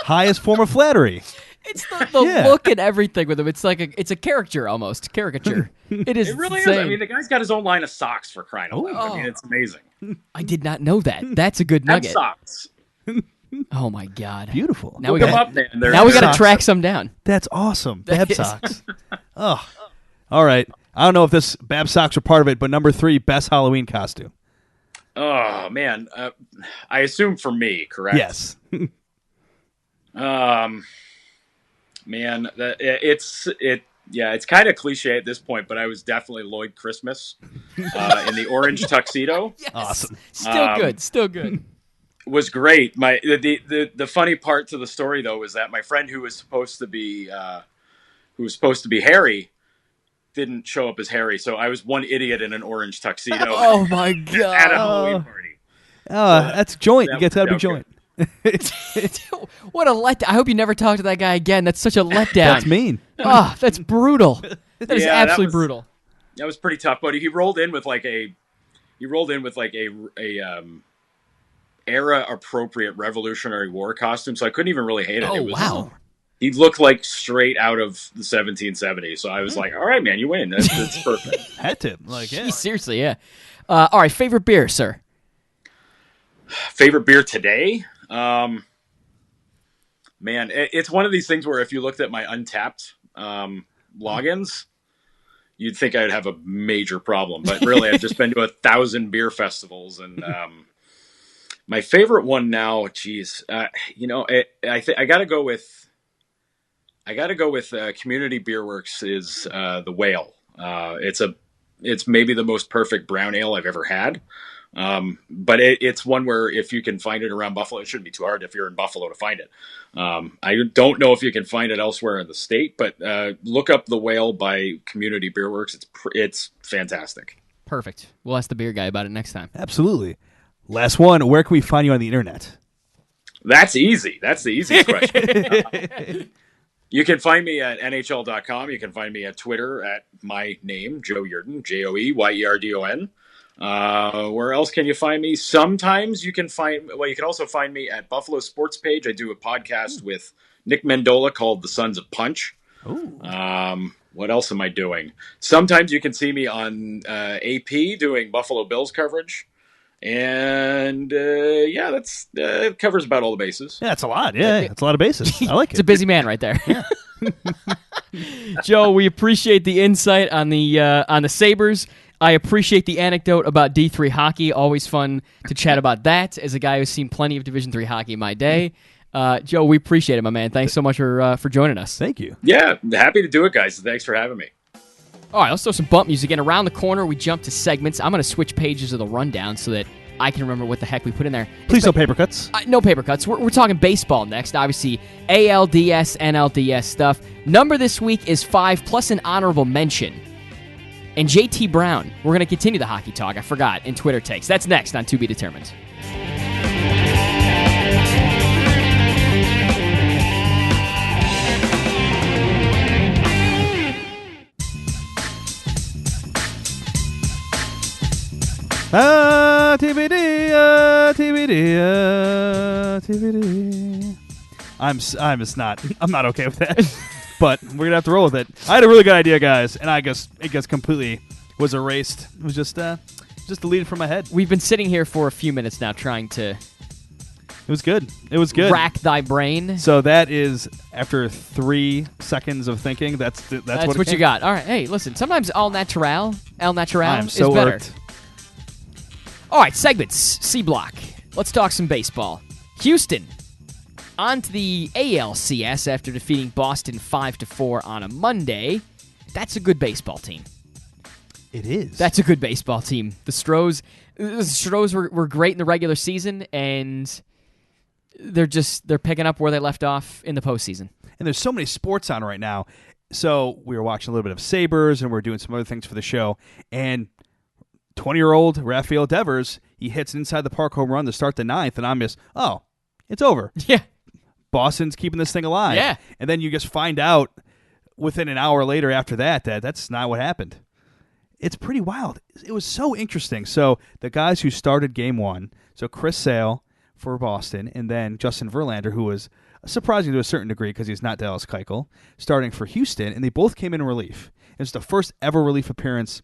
Highest form of flattery. It's the look and everything with him. It's like it's a caricature almost. Caricature. It is. It really insane. is. I mean, the guy's got his own line of socks, for crying out loud. I mean, it's amazing. I did not know that. That's a good nugget. Socks. Oh my god. Beautiful. Now we Look 'em got up, man. now we got to track some down. That's awesome. Bab socks. Oh. All right. I don't know if this Bab socks are part of it, but number 3, best Halloween costume. Oh man, I assume for me, correct? Yes. Man, it's kind of cliche at this point, but I was definitely Lloyd Christmas in the orange tuxedo. Yes. Awesome. Still good. Was great. The funny part to the story though was that my friend who was supposed to be Harry didn't show up as Harry, so I was one idiot in an orange tuxedo. Oh my god! At a Halloween party. That's joint. You get to be joint. What a letdown. I hope you never talk to that guy again. That's such a letdown. That's mean. Oh, that's brutal. That is absolutely brutal. That was pretty tough, but he rolled in with like a era appropriate Revolutionary War costume, so I couldn't even really hate it. Oh, wow. He looked like straight out of the 1770s, so I was like, all right, man, you win. That's perfect. Had to. Yeah. Seriously, yeah. All right, favorite beer, sir? Favorite beer today? Man, it's one of these things where if you looked at my Untapped logins, you'd think I'd have a major problem. But really, I've just been to 1,000 beer festivals, and my favorite one now, I gotta go with Community Beer Works is the Whale. It's maybe the most perfect brown ale I've ever had. But it's one where if you can find it around Buffalo, it shouldn't be too hard if you're in Buffalo to find it. I don't know if you can find it elsewhere in the state, but look up the Whale by Community Beer Works. It's fantastic. Perfect. We'll ask the beer guy about it next time. Absolutely. Last one. Where can we find you on the internet? That's easy. That's the easiest question. You can find me at NHL.com. You can find me at Twitter at my name, Joe Yerdon, JoeYerdon. Where else can you find me? Sometimes you can also find me at Buffalo Sports Page. I do a podcast with Nick Mendola called The Sons of Punch. What else am I doing? Sometimes you can see me on AP doing Buffalo Bills coverage. And that covers about all the bases. Yeah, it's a lot. Yeah, it's a lot of bases. I like it. It's a busy man right there. Yeah. Joe, we appreciate the insight on the Sabres. I appreciate the anecdote about D3 hockey. Always fun to chat about that as a guy who's seen plenty of Division III hockey in my day. Joe, we appreciate it, my man. Thanks so much for joining us. Thank you. Yeah, happy to do it, guys. Thanks for having me. All right, let's throw some bump music in. Around the corner, we jump to segments. I'm going to switch pages of the rundown so that I can remember what the heck we put in there. Please no paper cuts. No paper cuts. We're talking baseball next. Obviously, ALDS, NLDS stuff. Number this week is 5 plus an honorable mention. And JT Brown. We're going to continue the hockey talk. I forgot in Twitter takes. That's next on To Be Determined. TBD, TBD, TBD. I'm just not. I'm not okay with that. But we're gonna have to roll with it. I had a really good idea, guys, and I guess it just completely was erased. It was just deleted from my head. We've been sitting here for a few minutes now trying to. It was good. It was good. Rack thy brain. So that is after 3 seconds of thinking. That's what you got. All right. Hey, listen. Sometimes al natural I am is so better. irked. All right, segments. C block. Let's talk some baseball. Houston on to the ALCS after defeating Boston 5-4 on a Monday. That's a good baseball team. It is. That's a good baseball team. The Stros were great in the regular season, and they're picking up where they left off in the postseason. And there's so many sports on right now. So we were watching a little bit of Sabres, and we're doing some other things for the show. And 20-year-old Rafael Devers, he hits an inside the park home run to start the 9th, and I'm just, it's over. Yeah. Boston's keeping this thing alive. Yeah. And then you just find out within an hour later after that that's not what happened. It's pretty wild. It was so interesting. So the guys who started game 1, so Chris Sale for Boston, and then Justin Verlander, who was surprising to a certain degree because he's not Dallas Keuchel, starting for Houston, and they both came in relief. It was the first ever relief appearance.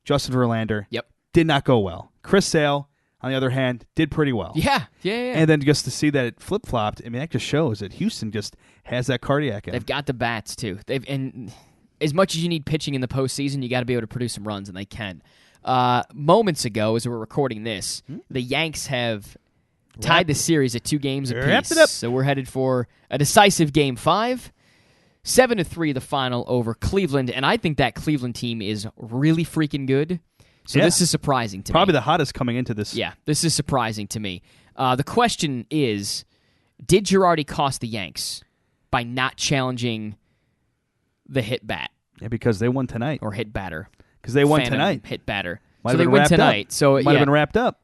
Justin Verlander did not go well. Chris Sale, on the other hand, did pretty well. Yeah. And then just to see that it flip-flopped, I mean, that just shows that Houston just has that cardiac in. They've got the bats, too. And as much as you need pitching in the postseason, you got to be able to produce some runs, and they can. Moments ago, as we're recording this, the Yanks have tied the series at 2 games apiece. Wrapped it up. So we're headed for a decisive Game 5. 7-3 the final over Cleveland, and I think that Cleveland team is really freaking good. So this is surprising to me. Probably the hottest coming into this. Yeah, this is surprising to me. The question is, did Girardi cost the Yanks by not challenging the hit bat? Yeah, because they won tonight. Or hit batter. Because they won Phantom tonight. Hit batter. Might so have they been win wrapped tonight. Up. So Might have been wrapped up.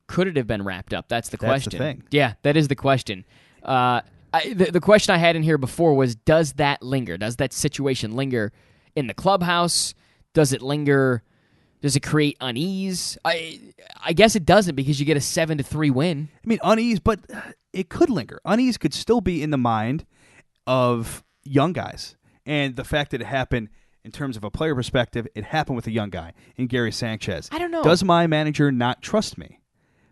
Could it have been wrapped up? That's the That's question. the thing. Yeah, that is the question. The question I had in here before was, does that linger? Does that situation linger in the clubhouse? Does it linger? Does it create unease? I guess it doesn't because you get a 7-3 win. I mean, unease, but it could linger. Unease could still be in the mind of young guys. And the fact that it happened in terms of a player perspective, it happened with a young guy in Gary Sanchez. I don't know. Does my manager not trust me?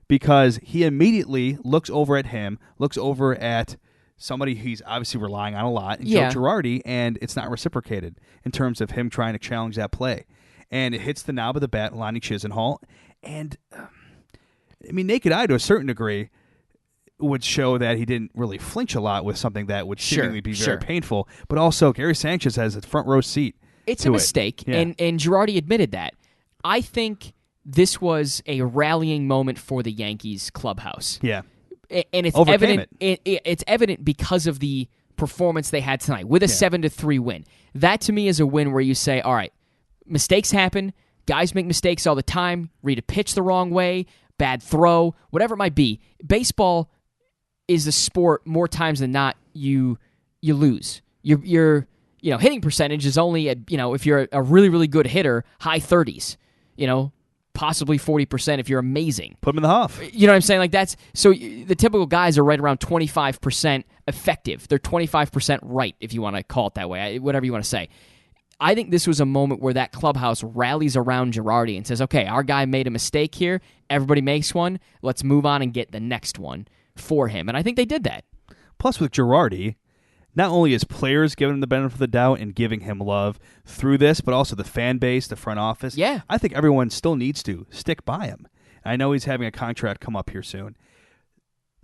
Because he immediately looks over at him, looks over at somebody he's obviously relying on a lot, Joe Girardi, and it's not reciprocated in terms of him trying to challenge that play. And it hits the knob of the bat, Lonnie Chisenhall. And, I mean, naked eye to a certain degree would show that he didn't really flinch a lot with something that would seemingly be very painful. But also, Gary Sanchez has a front row seat. It's a mistake, and Girardi admitted that. I think this was a rallying moment for the Yankees clubhouse. Yeah. And it's Overcame evident. It's evident because of the performance they had tonight with a 7-3 win. That to me is a win where you say, all right, mistakes happen. Guys make mistakes all the time. Read a pitch the wrong way, bad throw, whatever it might be. Baseball is a sport more times than not you lose. Your hitting percentage is only at, if you're a really, really good hitter, high 30s. Possibly 40% if you're amazing. Put them in the huff. You know what I'm saying? So the typical guys are right around 25% effective. They're 25% right, if you want to call it that way, whatever you want to say. I think this was a moment where that clubhouse rallies around Girardi and says, okay, our guy made a mistake here. Everybody makes one. Let's move on and get the next one for him. And I think they did that. Plus, with Girardi, not only is players giving him the benefit of the doubt and giving him love through this, but also the fan base, the front office. Yeah. I think everyone still needs to stick by him. I know he's having a contract come up here soon.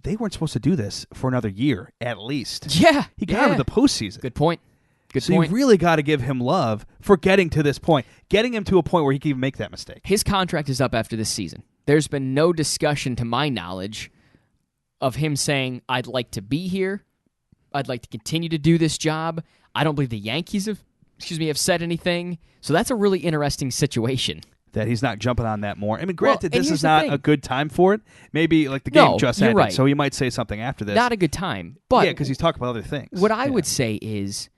They weren't supposed to do this for another year, at least. Yeah. He got out of the postseason. Good point. So you really got to give him love for getting to this point, getting him to a point where he can even make that mistake. His contract is up after this season. There's been no discussion, to my knowledge, of him saying, I'd like to be here. I'd like to continue to do this job. I don't believe the Yankees have said anything. So that's a really interesting situation. That he's not jumping on that more. I mean, granted, Well, this is not a good time for it. Maybe like the game just ended, right. so he might say something after this. Not a good time. But yeah, because he's talking about other things. What I would say is,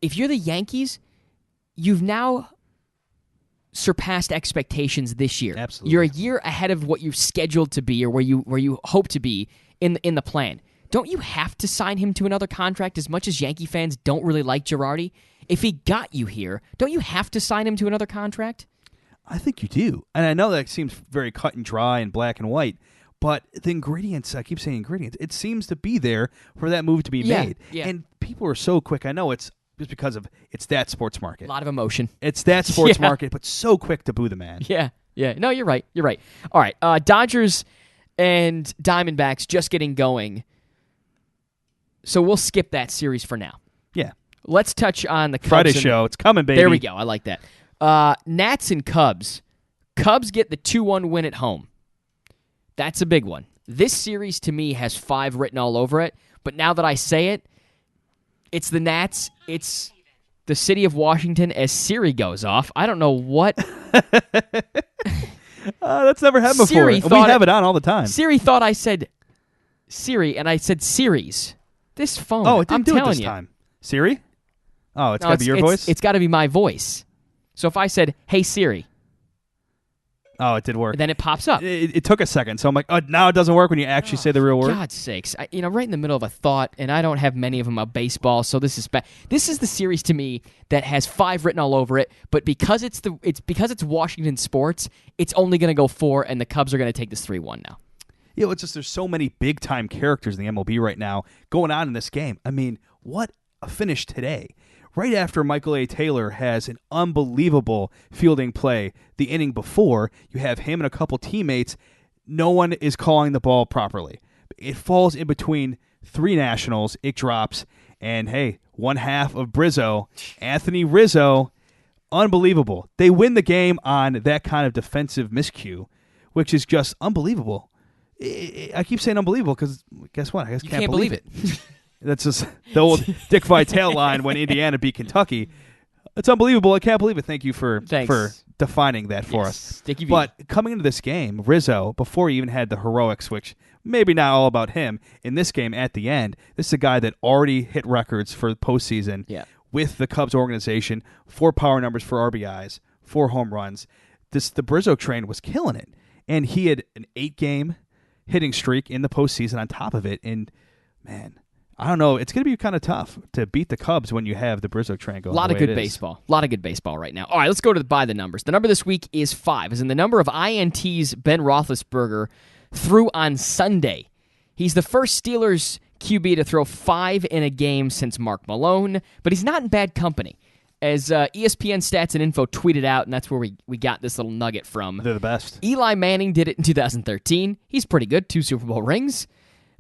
if you're the Yankees, you've now surpassed expectations this year. Absolutely. You're a year ahead of what you've scheduled to be or where you hope to be in the plan. Don't you have to sign him to another contract as much as Yankee fans don't really like Girardi? If he got you here, don't you have to sign him to another contract? I think you do. And I know that seems very cut and dry and black and white, but the ingredients, I keep saying ingredients, it seems to be there for that move to be made. Yeah. And people are so quick. I know it's just because of it's that sports market. A lot of emotion. It's that sports market, but so quick to boo the man. Yeah. No, you're right. All right. Dodgers and Diamondbacks just getting going. So we'll skip that series for now. Yeah. Let's touch on the Cubs. Friday show. It's coming, baby. There we go. I like that. Nats and Cubs. Cubs get the 2-1 win at home. That's a big one. This series, to me, has 5 written all over it. But now that I say it, it's the Nats. It's the city of Washington as Siri goes off. I don't know what. That's never happened before. We have it on all the time. Siri thought I said Siri, and I said series. This phone. Oh, it didn't I'm do it telling this you. time. Siri? Oh, it's got to be your voice? It's got to be my voice. So if I said, hey, Siri. Oh, it did work. Then it pops up. It took a second, so I'm like, oh, now it doesn't work when you actually say the real word. God's sakes. Right in the middle of a thought, and I don't have many of them about baseball, so this is bad. This is the series to me that has 5 written all over it, but because it's Washington sports, it's only going to go 4, and the Cubs are going to take this 3-1 now. It's just there's so many big-time characters in the MLB right now going on in this game. I mean, what a finish today. Right after Michael A. Taylor has an unbelievable fielding play the inning before, you have him and a couple teammates. No one is calling the ball properly. It falls in between 3 Nationals. It drops. And, hey, one half of Brizzo, Anthony Rizzo, unbelievable. They win the game on that kind of defensive miscue, which is just unbelievable. I keep saying unbelievable because guess what? I just can't believe it. That's just the old Dick Vitale line when Indiana beat Kentucky. It's unbelievable. I can't believe it. Thank you for defining that for us. But coming into this game, Rizzo, before he even had the heroics, which maybe not all about him, in this game at the end, this is a guy that already hit records for the postseason with the Cubs organization, 4 power numbers for RBIs, 4 home runs. The Brizzo train was killing it. And he had an 8-game hitting streak in the postseason on top of it. And, man, I don't know. It's going to be kind of tough to beat the Cubs when you have the Brizzo train going. A lot of good baseball. A lot of good baseball right now. All right, let's go to the numbers. The number this week is 5, as in the number of INTs Ben Roethlisberger threw on Sunday. He's the first Steelers QB to throw 5 in a game since Mark Malone, but he's not in bad company. As ESPN Stats and Info tweeted out, and that's where we got this little nugget from. They're the best. Eli Manning did it in 2013. He's pretty good, 2 Super Bowl rings.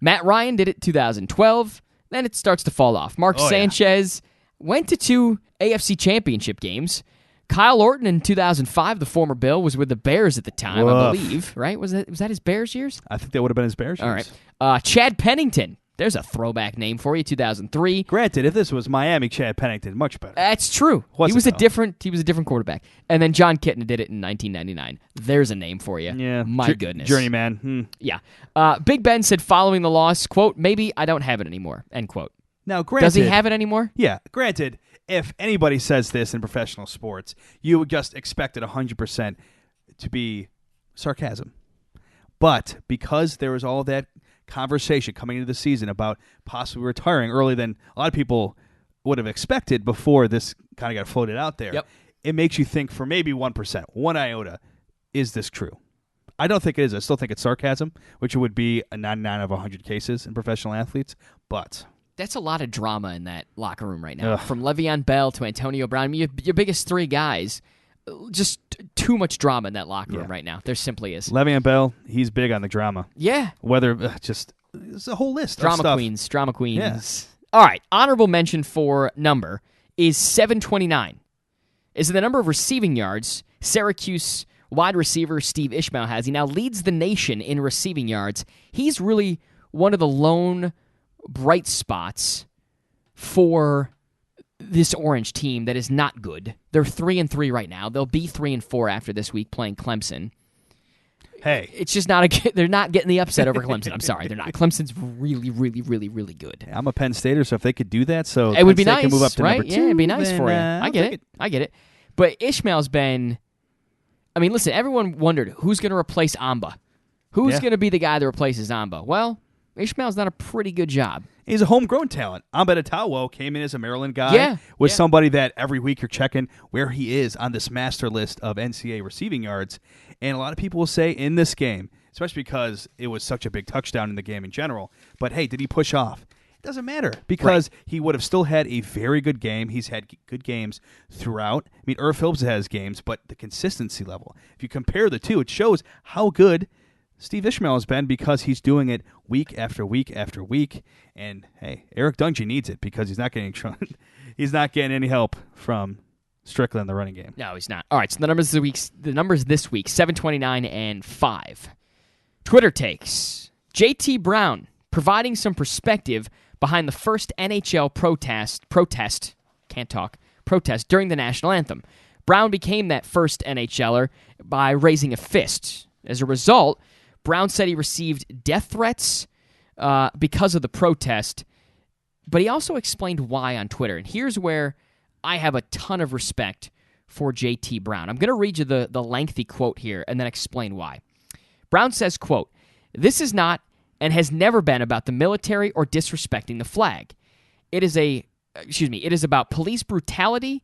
Matt Ryan did it in 2012. Then it starts to fall off. Mark Sanchez went to 2 AFC Championship games. Kyle Orton in 2005, the former Bill, was with the Bears at the time, I believe. Right? Was that his Bears years? I think that would have been his Bears years. All right. Chad Pennington. There's a throwback name for you, 2003. Granted, if this was Miami, Chad Pennington, much better. That's true. He was a different quarterback. And then John Kitten did it in 1999. There's a name for you. Yeah. My goodness. Journeyman. Yeah. Big Ben said following the loss, quote, maybe I don't have it anymore, end quote. Now, granted, does he have it anymore? Yeah. Granted, if anybody says this in professional sports, you would just expect it 100% to be sarcasm. But because there was all that conversation coming into the season about possibly retiring earlier than a lot of people would have expected before this kind of got floated out there, it makes you think for maybe 1%, 1 iota, is this true? I don't think it is. I still think it's sarcasm, which would be a 99 of 100 cases in professional athletes, but that's a lot of drama in that locker room right now. From Le'Veon Bell to Antonio Brown, I mean, your biggest 3 guys, just too much drama in that locker room right now. There simply is. Le'Veon Bell, he's big on the drama. Yeah. Whether it's a whole list drama of stuff. Drama queens. Yeah. All right. Honorable mention for number is 729. Is the number of receiving yards Syracuse wide receiver Steve Ishmael has. He now leads the nation in receiving yards. He's really one of the lone bright spots for this Orange team that is not good. They're 3-3 right now. They'll be 3-4 after this week playing Clemson. Hey, it's just not they're not getting the upset over Clemson. I'm sorry, they're not. Clemson's really, really, really, really good. I'm a Penn Stater, so if they could do that, so it would be nice, can move up to right? number 2, yeah, it'd be nice then, for you. I get it. But Ishmael's been. I mean, listen. Everyone wondered who's going to replace Amba. Who's going to be the guy that replaces Amba? Well, Ishmael's done a pretty good job. He's a homegrown talent. Ambed Atawo came in as a Maryland guy. Was somebody that every week you're checking where he is on this master list of NCAA receiving yards. And a lot of people will say in this game, especially because it was such a big touchdown in the game in general, but hey, did he push off? It doesn't matter because he would have still had a very good game. He's had good games throughout. I mean, Irv Phillips has games, but the consistency level, if you compare the two, it shows how good Steve Ishmael has been because he's doing it week after week after week. And hey, Eric Dungy needs it because he's not getting any help from Strickland in the running game. No, he's not. All right, so the numbers this week, 729 and 5. Twitter takes. JT Brown providing some perspective behind the first NHL protest during the national anthem. Brown became that first NHLer by raising a fist. As a result, Brown said he received death threats because of the protest, but he also explained why on Twitter. And here's where I have a ton of respect for JT Brown. I'm going to read you the lengthy quote here and then explain why. Brown says, quote, "This is not and has never been about the military or disrespecting the flag. It is about police brutality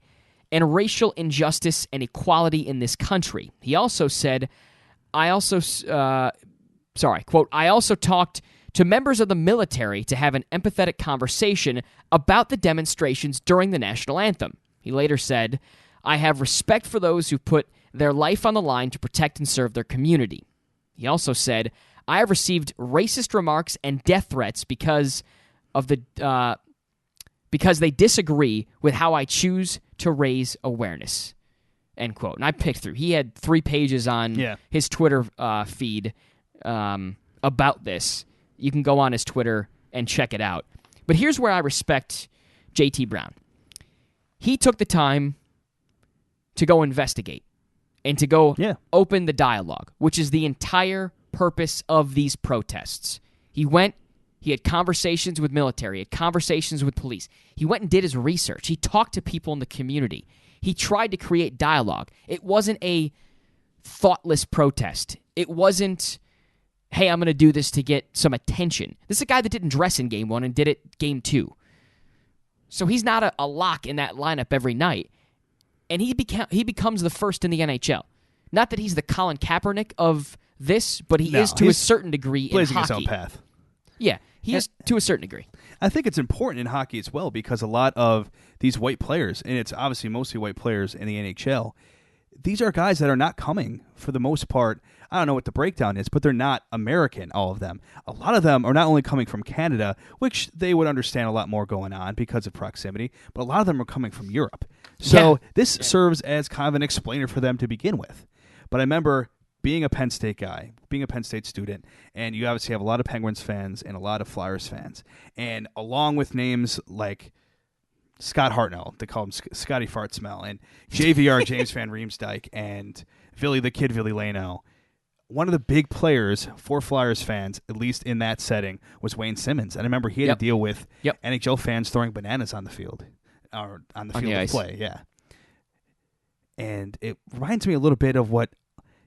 and racial injustice and equality in this country." He also said, quote, "I also talked to members of the military to have an empathetic conversation about the demonstrations during the national anthem." He later said, "I have respect for those who put their life on the line to protect and serve their community." He also said, "I have received racist remarks and death threats because they disagree with how I choose to raise awareness." End quote. And I picked through. He had 3 pages on his Twitter feed about this. You can go on his Twitter and check it out. But here's where I respect JT Brown. He took the time to go investigate and to go open the dialogue, which is the entire purpose of these protests. He went, he had conversations with military, he had conversations with police. He went and did his research. He talked to people in the community. He tried to create dialogue. It wasn't a thoughtless protest. It wasn't, hey, I'm going to do this to get some attention. This is a guy that didn't dress in game 1 and did it game 2. So he's not a lock in that lineup every night. And he becomes the first in the NHL. Not that he's the Colin Kaepernick of this, but he is to a certain degree in hockey. Blazing his own path. Yeah, he is to a certain degree. I think it's important in hockey as well because a lot of these white players, and it's obviously mostly white players in the NHL, these are guys that are not coming, for the most part, I don't know what the breakdown is, but they're not American, all of them. A lot of them are not only coming from Canada, which they would understand a lot more going on because of proximity, but a lot of them are coming from Europe. So this serves as kind of an explainer for them to begin with. But I remember being a Penn State guy, being a Penn State student, and you obviously have a lot of Penguins fans and a lot of Flyers fans. And along with names like Scott Hartnell, they call him Scotty Fartsmell, and JVR, James Van Riemsdyk, and Billy the Kid Villano, one of the big players for Flyers fans, at least in that setting, was Wayne Simmons. And I remember he had to deal with NHL fans throwing bananas on the field, or on the field of play. And it reminds me a little bit of what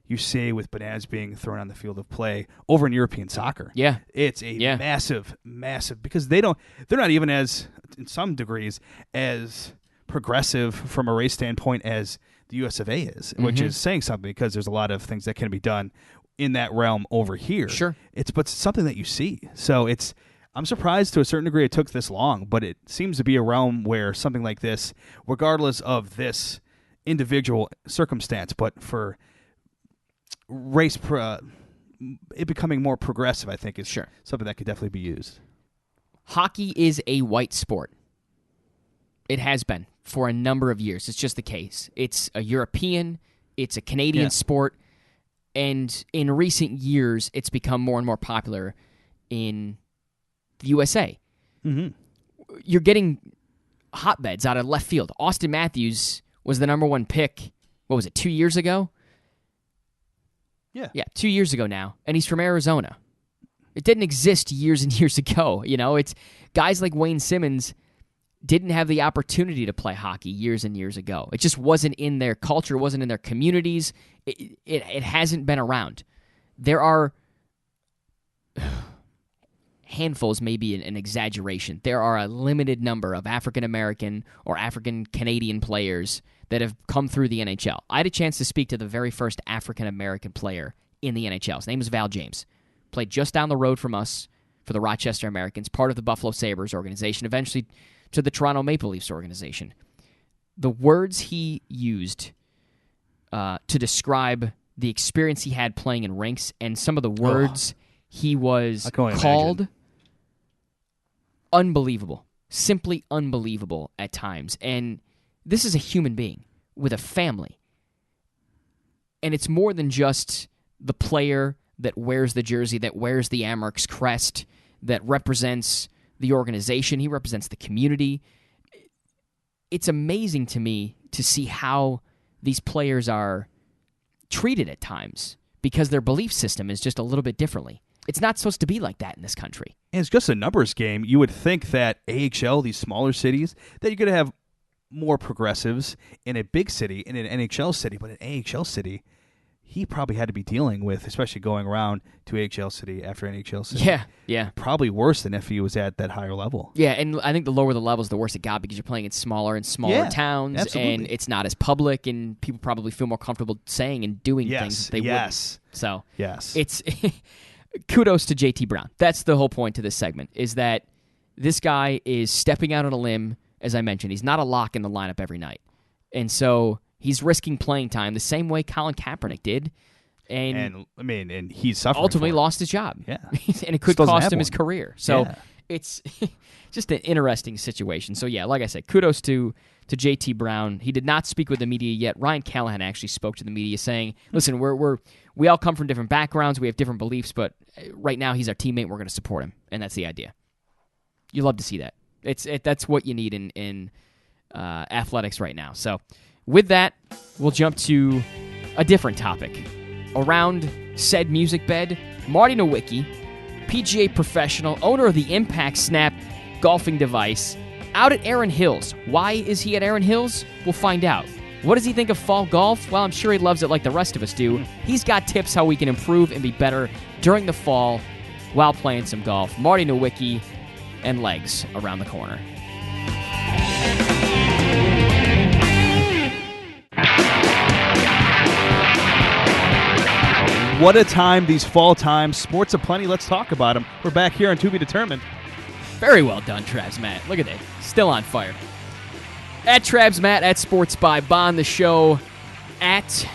you see with bananas being thrown on the field of play over in European soccer. It's a massive, because they're not even as, in some degrees, as progressive from a race standpoint as the US of A is, which is saying something because there's a lot of things that can be done in that realm over here. Sure. But it's something that you see. So I'm surprised to a certain degree it took this long, but it seems to be a realm where something like this, regardless of this individual circumstance, but for race, it becoming more progressive, I think, is something that could definitely be used. Hockey is a white sport. It has been for a number of years. It's just the case. It's a European, it's a Canadian sport, and in recent years, it's become more and more popular in the USA. You're getting hotbeds out of left field. Austin Matthews was the number 1 pick, 2 years ago? Yeah, 2 years ago now, and he's from Arizona. It didn't exist years and years ago. It's guys like Wayne Simmons didn't have the opportunity to play hockey years and years ago. It just wasn't in their culture, it wasn't in their communities. It hasn't been around. There are handfuls may be an exaggeration. There are a limited number of African American or African Canadian players that have come through the NHL. I had a chance to speak to the very first African American player in the NHL. His name is Val James. Played just down the road from us for the Rochester Americans, part of the Buffalo Sabres organization, eventually to the Toronto Maple Leafs organization. The words he used to describe the experience he had playing in rinks and some of the words he was called, unbelievable. Simply unbelievable at times. And this is a human being with a family. And it's more than just the player that wears the jersey, that wears the Amerks crest, that represents the organization. He represents the community. It's amazing to me to see how these players are treated at times because their belief system is just a little bit differently. It's not supposed to be like that in this country. And it's just a numbers game. You would think that AHL, these smaller cities, that you're going to have more progressives in a big city, in an NHL city, but an AHL city, he probably had to be dealing with, especially going around to AHL city after NHL city. Yeah. Probably worse than if he was at that higher level. Yeah, and I think the lower the levels, the worse it got because you're playing in smaller and smaller towns, absolutely. and it's not as public, and people probably feel more comfortable saying and doing things that they wouldn't. So it's kudos to JT Brown. That's the whole point to this segment, is that this guy is stepping out on a limb, as I mentioned. He's not a lock in the lineup every night. And so he's risking playing time the same way Colin Kaepernick did. And he's suffering. Ultimately lost his job. Yeah. And it could cost him his career. So it's just an interesting situation. So, yeah, like I said, kudos to JT Brown. He did not speak with the media yet. Ryan Callahan actually spoke to the media saying, listen, we all come from different backgrounds. We have different beliefs, but right now he's our teammate. We're going to support him. And that's the idea. You love to see that. That's what you need in athletics right now. So with that, we'll jump to a different topic. Around said music bed, Marty Nowicki, PGA professional, owner of the Impact Snap golfing device, out at Erin Hills. Why is he at Erin Hills? We'll find out. What does he think of fall golf? Well, I'm sure he loves it like the rest of us do. He's got tips how we can improve and be better during the fall while playing some golf. Marty Nowicki and legs around the corner. What a time, these fall times. Sports aplenty. Let's talk about them. We're back here on To Be Determined. Very well done, Travs Matt. Look at that. Still on fire. At Travs Matt, at Sports by Bond, the show, at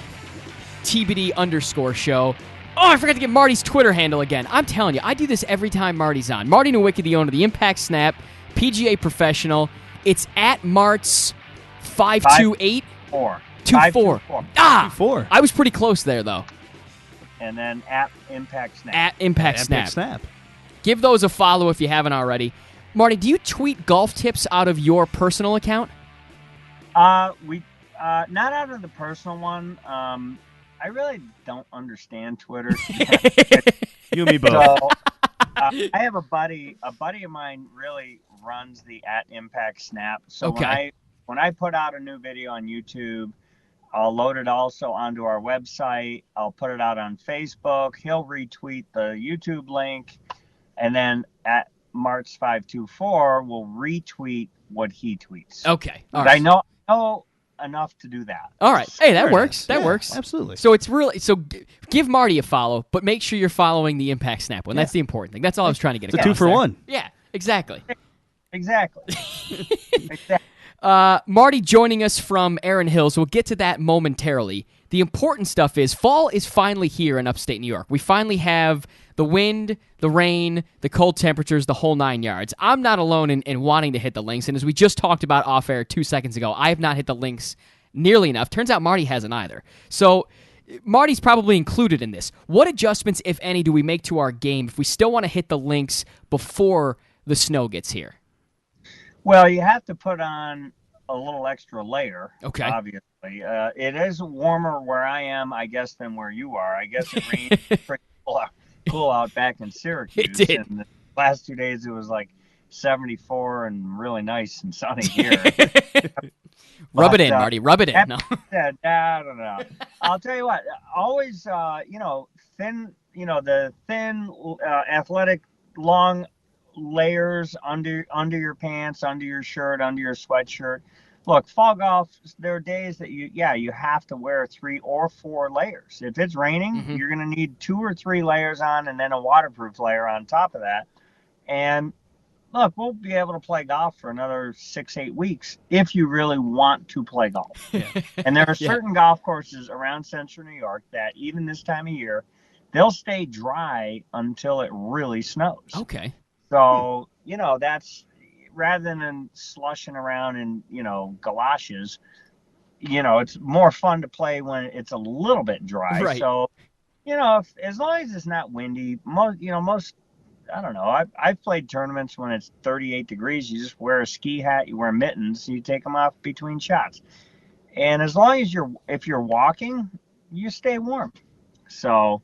TBD_show. Oh, I forgot to get Marty's Twitter handle again. I'm telling you, I do this every time Marty's on. Marty Nowicki, the owner of the Impact Snap, PGA professional. It's at Marts 528 24. I was pretty close there, though. And then at Impact Snap. At Impact Snap. Give those a follow if you haven't already. Marty, do you tweet golf tips out of your personal account? We not out of the personal one. I really don't understand Twitter. You and me both. So, I have a buddy. A buddy of mine really runs the at Impact Snap. So when I put out a new video on YouTube, I'll load it also onto our website. I'll put it out on Facebook. He'll retweet the YouTube link, and then at March 524 will retweet what he tweets. Okay, all right. I know enough to do that. All right. Hey, that works. That works. Absolutely. So it's really give Marty a follow, but make sure you're following the Impact Snap one. That's the important thing. That's all I was trying to get across. It's a 2-for-1. Yeah, exactly. Exactly. Marty joining us from Erin Hills. We'll get to that momentarily. The important stuff is fall is finally here in upstate New York. We finally have the wind, the rain, the cold temperatures, the whole 9 yards. I'm not alone in wanting to hit the links, and as we just talked about off air 2 seconds ago, I have not hit the links nearly enough. Turns out Marty hasn't either. So Marty's probably included in this. What adjustments, if any, do we make to our game if we still want to hit the links before the snow gets here? Well, you have to put on a little extra layer, obviously. It is warmer where I am, I guess, than where you are. I guess it rained pretty cool out back in Syracuse. It did. And the last 2 days it was like 74 and really nice and sunny here. Rub it in, Marty. Rub it in. No. I don't know. I'll tell you what. Always, thin, the thin, athletic, long layers under your pants, under your shirt, under your sweatshirt. Look, fall golf, there are days that you have to wear 3 or 4 layers. If it's raining, you're going to need 2 or 3 layers on and then a waterproof layer on top of that. And look, we'll be able to play golf for another 6-8 weeks if you really want to play golf. Yeah. And there are certain golf courses around Central New York that even this time of year, they'll stay dry until it really snows. Okay. So, that's rather than slushing around in, galoshes, it's more fun to play when it's a little bit dry. Right. So, as long as it's not windy, most I don't know. I've played tournaments when it's 38 degrees. You just wear a ski hat, you wear mittens, you take them off between shots. And as long as if you're walking, you stay warm. So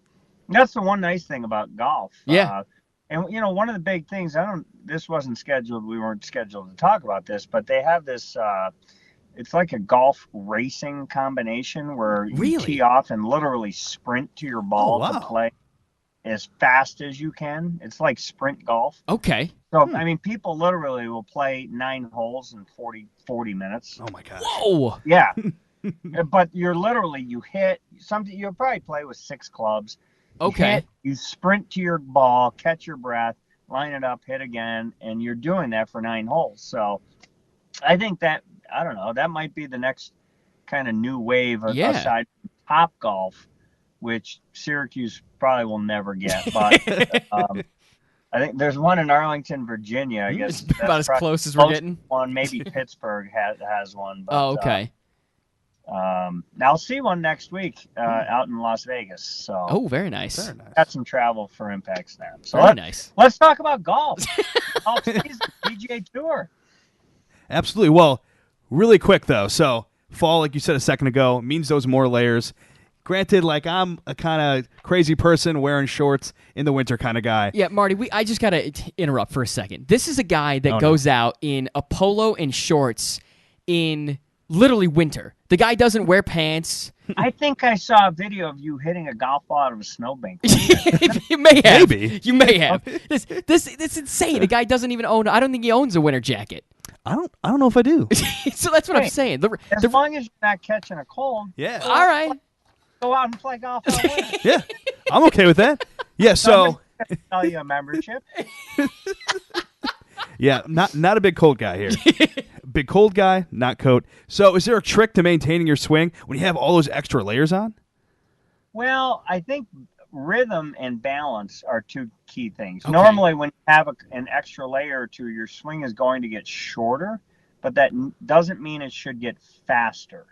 that's the one nice thing about golf. Yeah. And one of the big things, this wasn't scheduled. We weren't scheduled to talk about this, but they have this, it's like a golf racing combination where you tee off and literally sprint to your ball to play as fast as you can. It's like sprint golf. Okay. So, I mean, people literally will play 9 holes in 40 minutes. Oh, my gosh. Whoa. Yeah. But you hit something, you'll probably play with 6 clubs. Okay. You sprint to your ball, catch your breath, line it up, hit again, and you're doing that for 9 holes. So I think that, I don't know, that might be the next kind of new wave aside from Top Golf, which Syracuse probably will never get. But I think there's one in Arlington, Virginia. I guess it's about as close as we're getting. One, maybe Pittsburgh has one. But, okay. I'll see one next week out in Las Vegas. So very nice. Very nice. Got some travel for Impact Snap. So very nice. Let's talk about golf. Golf season, PGA Tour. Absolutely. Well, really quick though. So fall, like you said a second ago, means those more layers. Granted, like I'm a kind of crazy person wearing shorts in the winter kind of guy. Yeah, Marty, I just got to interrupt for a second. This is a guy that goes out in a polo and shorts in literally winter. The guy doesn't wear pants. I think I saw a video of you hitting a golf ball out of a snowbank. You may have. Maybe. You may have. This insane. The guy doesn't even own. I don't think he owns a winter jacket. I don't know if I do. So that's what I'm saying. As long as you're not catching a cold. Yeah. All right. Go out and play golf all winter. Yeah. I'm okay with that. Yeah. So. Sell you a membership. Yeah. Not a big cold guy here. Big cold guy, not coat. So is there a trick to maintaining your swing when you have all those extra layers on? Well, I think rhythm and balance are 2 key things. Okay. Normally, when you have an extra layer or 2, your swing is going to get shorter, but that doesn't mean it should get faster.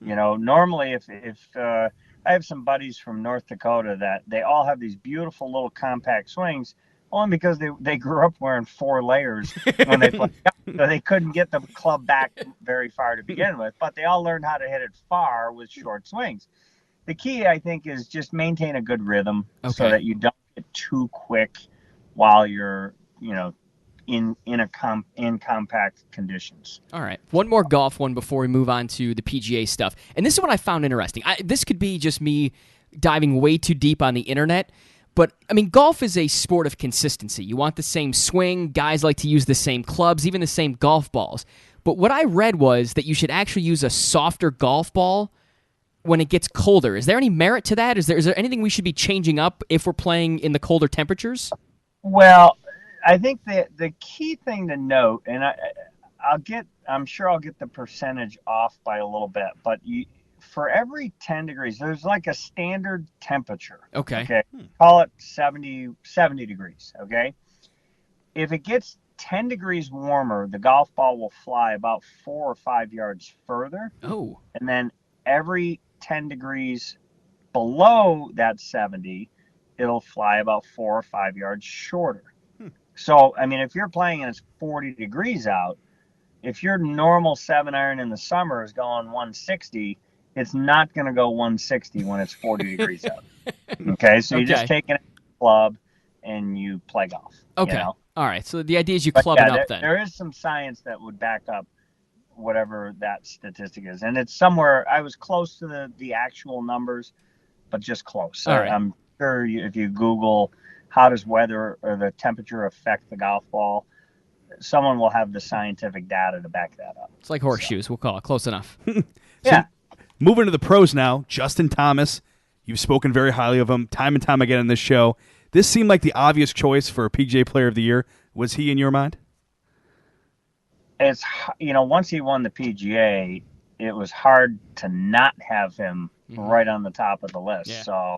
Normally, if I have some buddies from North Dakota that they all have these beautiful little compact swings, only because they grew up wearing 4 layers when they played, so they couldn't get the club back very far to begin with. But they all learned how to hit it far with short swings. The key, I think, is just maintain a good rhythm so that you don't get too quick while you're, in compact conditions. All right. One more golf one before we move on to the PGA stuff. And this is what I found interesting. This could be just me diving way too deep on the internet. But, I mean, golf is a sport of consistency. You want the same swing. Guys like to use the same clubs, even the same golf balls. But what I read was that you should actually use a softer golf ball when it gets colder. Is there any merit to that? Is there anything we should be changing up if we're playing in the colder temperatures? Well, I think the key thing to note, and I'm sure I'll get the percentage off by a little bit, but for every 10 degrees, there's like a standard temperature. Okay. Call it 70 degrees. Okay. If it gets 10 degrees warmer, the golf ball will fly about 4 or 5 yards further. Oh. And then every 10 degrees below that 70, it'll fly about 4 or 5 yards shorter. So, I mean, if you're playing and it's 40 degrees out, if your normal 7-iron in the summer is going 160, it's not going to go 160 when it's 40 degrees out. Okay, so you just take a club and you play golf. Okay. All right, so the idea is you club it up then. There is some science that would back up whatever that statistic is. And it's somewhere, I was close to the actual numbers, but just close. All right. I'm sure if you Google how does weather or the temperature affect the golf ball, someone will have the scientific data to back that up. It's like horseshoes. We'll call it close enough. Yeah. Moving to the pros now, Justin Thomas. You've spoken very highly of him time and time again in this show. This seemed like the obvious choice for a PGA Player of the Year. Was he in your mind? It's, once he won the PGA, it was hard to not have him right on the top of the list. Yeah. So,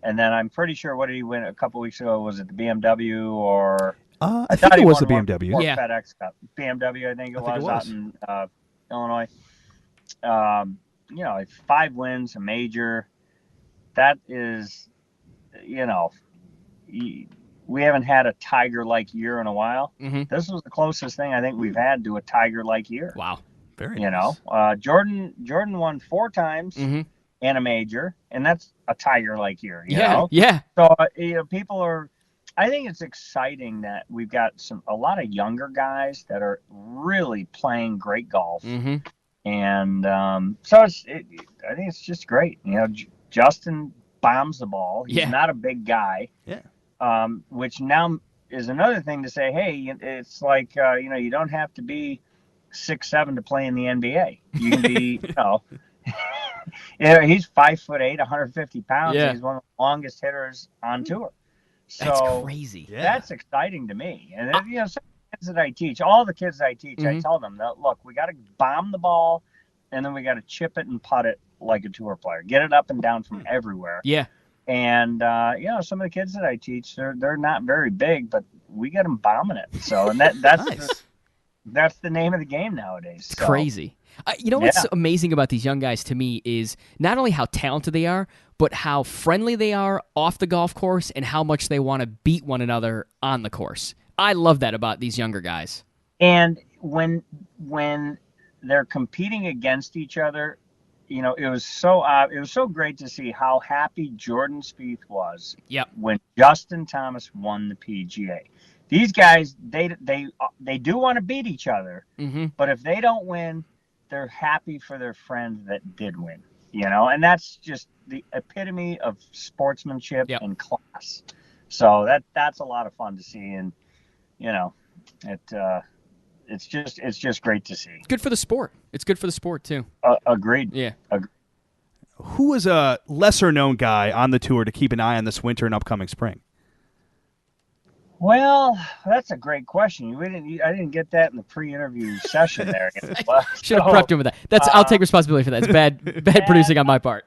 and then I'm pretty sure, what did he win a couple weeks ago? Was it the BMW or? I think it was the BMW. Yeah. FedEx Cup. BMW, I think it was out in Illinois. 5 wins, a major. That is, we haven't had a Tiger-like year in a while. Mm-hmm. This was the closest thing I think we've had to a Tiger-like year. Wow. Very nice. Jordan won 4 times and a major, and that's a Tiger-like year. You know? Yeah. So people are. I think it's exciting that we've got a lot of younger guys that are really playing great golf, and so I think it's just great. Justin bombs the ball. He's not a big guy. Yeah. Which now is another thing to say. Hey, it's like you don't have to be 6'7" to play in the NBA. You can be, he's 5'8", 150 pounds. Yeah. He's one of the longest hitters on tour. So that's crazy. That's exciting to me. And some kids that I teach, all the kids I teach, I tell them that, look, we got to bomb the ball, and then we got to chip it and putt it like a tour player. Get it up and down from everywhere. Yeah. And some of the kids that I teach, they're not very big, but we get them bombing it. So, and that's nice. That's the name of the game nowadays. It's crazy. What's amazing about these young guys to me is not only how talented they are, but how friendly they are off the golf course and how much they want to beat one another on the course. I love that about these younger guys. And when they're competing against each other, it was so great to see how happy Jordan Spieth was when Justin Thomas won the PGA. These guys, they do want to beat each other, but if they don't win, they're happy for their friend that did win. And that's just the epitome of sportsmanship and class. So that's a lot of fun to see, and it's just great to see. Good for the sport. It's good for the sport too. Agreed. Yeah. Who is a lesser-known guy on the tour to keep an eye on this winter and upcoming spring? Well, that's a great question. I didn't get that in the pre-interview session there. Should have prepped him with that. I'll take responsibility for that. It's bad producing on my part.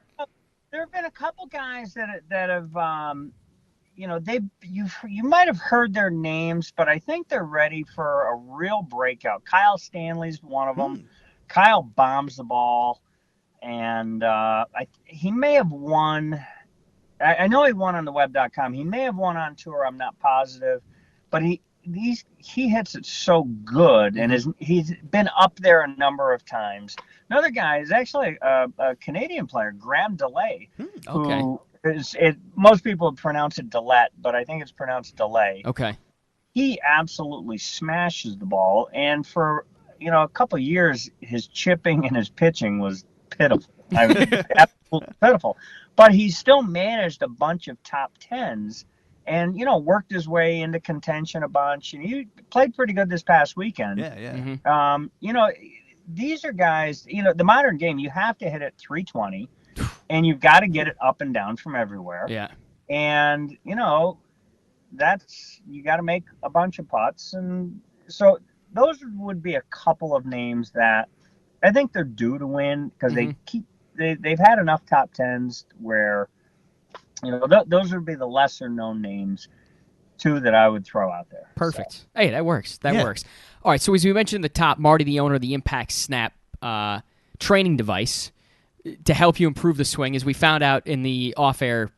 There have been a couple guys that have you might have heard their names, but I think they're ready for a real breakout. Kyle Stanley's one of them. Kyle bombs the ball, and he may have won. I know he won on the web.com. He may have won on tour. I'm not positive, but he hits it so good, and he's been up there a number of times. Another guy is actually a Canadian player, Graham DeLay, who most people pronounce it Dillette, but I think it's pronounced Delay. Okay. He absolutely smashes the ball, and for a couple of years, his chipping and his pitching was pitiful. Absolutely pitiful. But he still managed a bunch of top tens and, worked his way into contention a bunch. And he played pretty good this past weekend. Yeah. These are guys, the modern game, you have to hit it 320 and you've got to get it up and down from everywhere. Yeah. And, you got to make a bunch of putts. And so those would be a couple of names that I think they're due to win because they've had enough top tens where, those would be the lesser known names too that I would throw out there. Perfect. So. Hey, that works. That works. All right. So as we mentioned at the top, Marty, the owner of the Impact Snap training device to help you improve the swing, as we found out in the off-air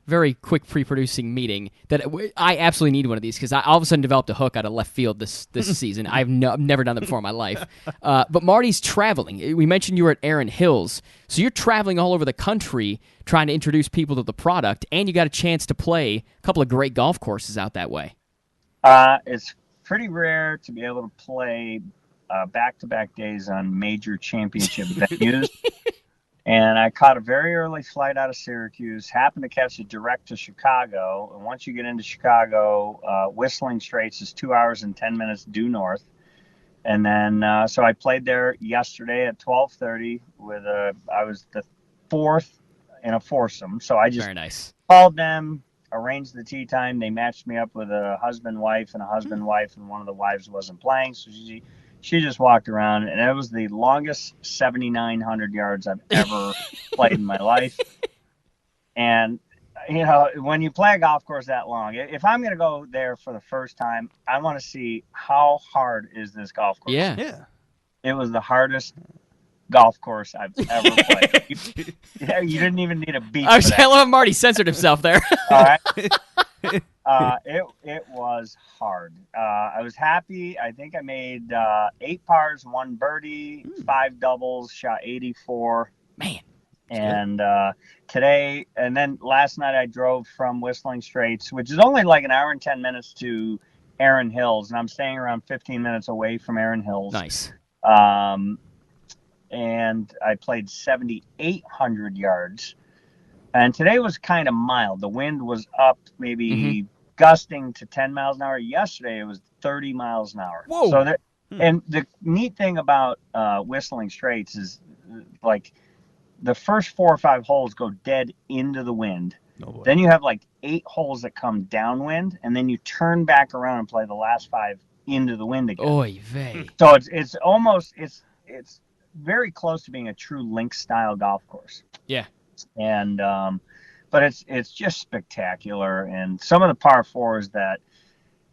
very quick pre-producing meeting that I absolutely need one of these because I all of a sudden developed a hook out of left field this season. I've never done that before in my life. But Marty's traveling. We mentioned you were at Erin Hills. So you're traveling all over the country trying to introduce people to the product, and you got a chance to play a couple of great golf courses out that way. It's pretty rare to be able to play back-to-back days on major championship venues. And I caught a very early flight out of Syracuse, happened to catch a direct to Chicago. And once you get into Chicago, Whistling Straits is 2 hours and 10 minutes due north. And then, so I played there yesterday at 12:30 I was the fourth in a foursome. So I just Very nice. called them, arranged the tee time. They matched me up with a husband-wife and a husband-wife, and one of the wives wasn't playing. So she just walked around, and it was the longest 7,900 yards I've ever played in my life. And, you know, when you play a golf course that long, if I'm going to go there for the first time, I want to see how hard is this golf course. Yeah. It was the hardest golf course I've ever played. You didn't even need a beat. I love how Marty censored himself there. All right. It was hard. I was happy. I think I made 8 pars, 1 birdie, 5 doubles, shot 84. Man. And today, and then last night I drove from Whistling Straits, which is only like an hour and 10 minutes to Erin Hills, and I'm staying around 15 minutes away from Erin Hills. Nice. And I played 7,800 yards. And today was kind of mild. The wind was up, maybe gusting to 10 miles an hour. Yesterday it was 30 miles an hour. Whoa. So and the neat thing about Whistling Straits is, like, the first 4 or 5 holes go dead into the wind. Oh, then you have like 8 holes that come downwind, and then you turn back around and play the last 5 into the wind again. Oy vey. So it's almost it's very close to being a true links style golf course. Yeah. And but it's just spectacular, and some of the par fours that,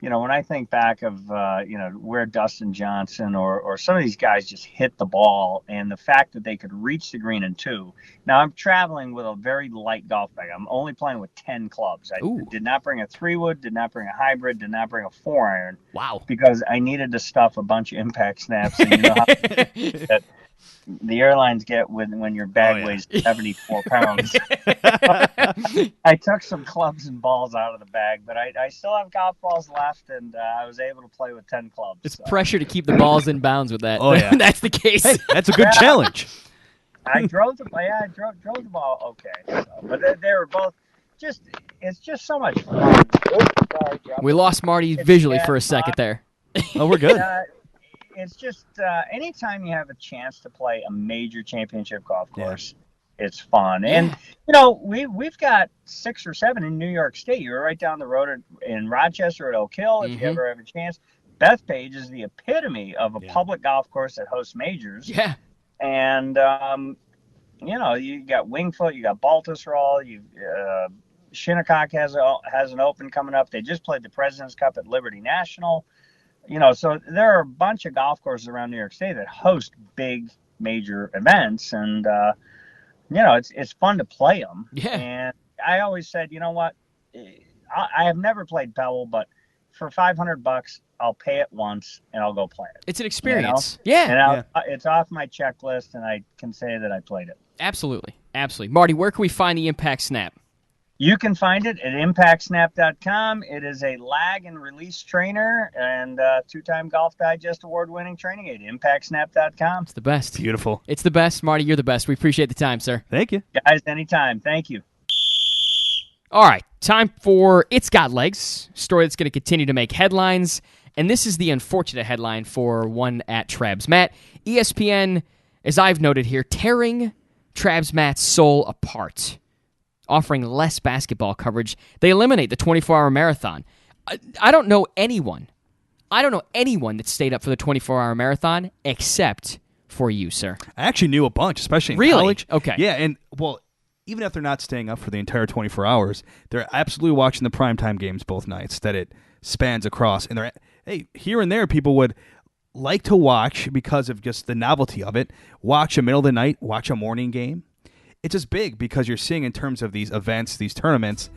you know, when I think back of you know, where Dustin Johnson or some of these guys just hit the ball, and the fact that they could reach the green in 2. Now I'm traveling with a very light golf bag. I'm only playing with 10 clubs. I did not bring a 3-wood, did not bring a hybrid, did not bring a 4-iron. Wow. Because I needed to stuff a bunch of impact snaps, and you know how that the airlines get when your bag weighs 74 pounds. I took some clubs and balls out of the bag, but I still have golf balls left, and I was able to play with 10 clubs. It's pressure to keep the balls in bounds with that. Oh, yeah. That's the case. Hey, that's a good challenge. I drove the ball okay. So, but they were both just, it's just so much fun. We lost Marty visually for a second there. Oh, we're good. It's just anytime you have a chance to play a major championship golf course, it's fun. And, you know, we've got 6 or 7 in New York State. You're right down the road in Rochester at Oak Hill, if you ever have a chance. Bethpage is the epitome of a public golf course that hosts majors. Yeah. And, you know, you got Wingfoot, you got Baltusrol, Shinnecock has an open coming up. They just played the President's Cup at Liberty National. You know, so there are a bunch of golf courses around New York State that host big major events, and you know, it's fun to play them. Yeah. And I always said, you know what, I have never played Pebble, but for $500, I'll pay it once and I'll go play it. It's an experience. You know? Yeah. And it's off my checklist, and I can say that I played it. Absolutely. Marty, where can we find the Impact Snap? You can find it at impactsnap.com. It is a lag and release trainer and 2-time Golf Digest award-winning training aid. Impactsnap.com. It's the best. Beautiful. It's the best. Marty, you're the best. We appreciate the time, sir. Thank you. Guys, anytime. Thank you. All right, time for It's Got Legs, story that's going to continue to make headlines. And this is the unfortunate headline for one at Trabs Matt. ESPN, as I've noted here, tearing Trabs Matt's soul apart, offering less basketball coverage. They eliminate the 24-hour marathon. I don't know anyone that stayed up for the 24-hour marathon except for you, sir. I actually knew a bunch, especially in college. Okay. Yeah, and, well, even if they're not staying up for the entire 24 hours, they're absolutely watching the primetime games both nights that it spans across. And here and there, people would like to watch, because of just the novelty of it, watch a middle of the night, watch a morning game. It's just big because you're seeing, in terms of these events, these tournaments,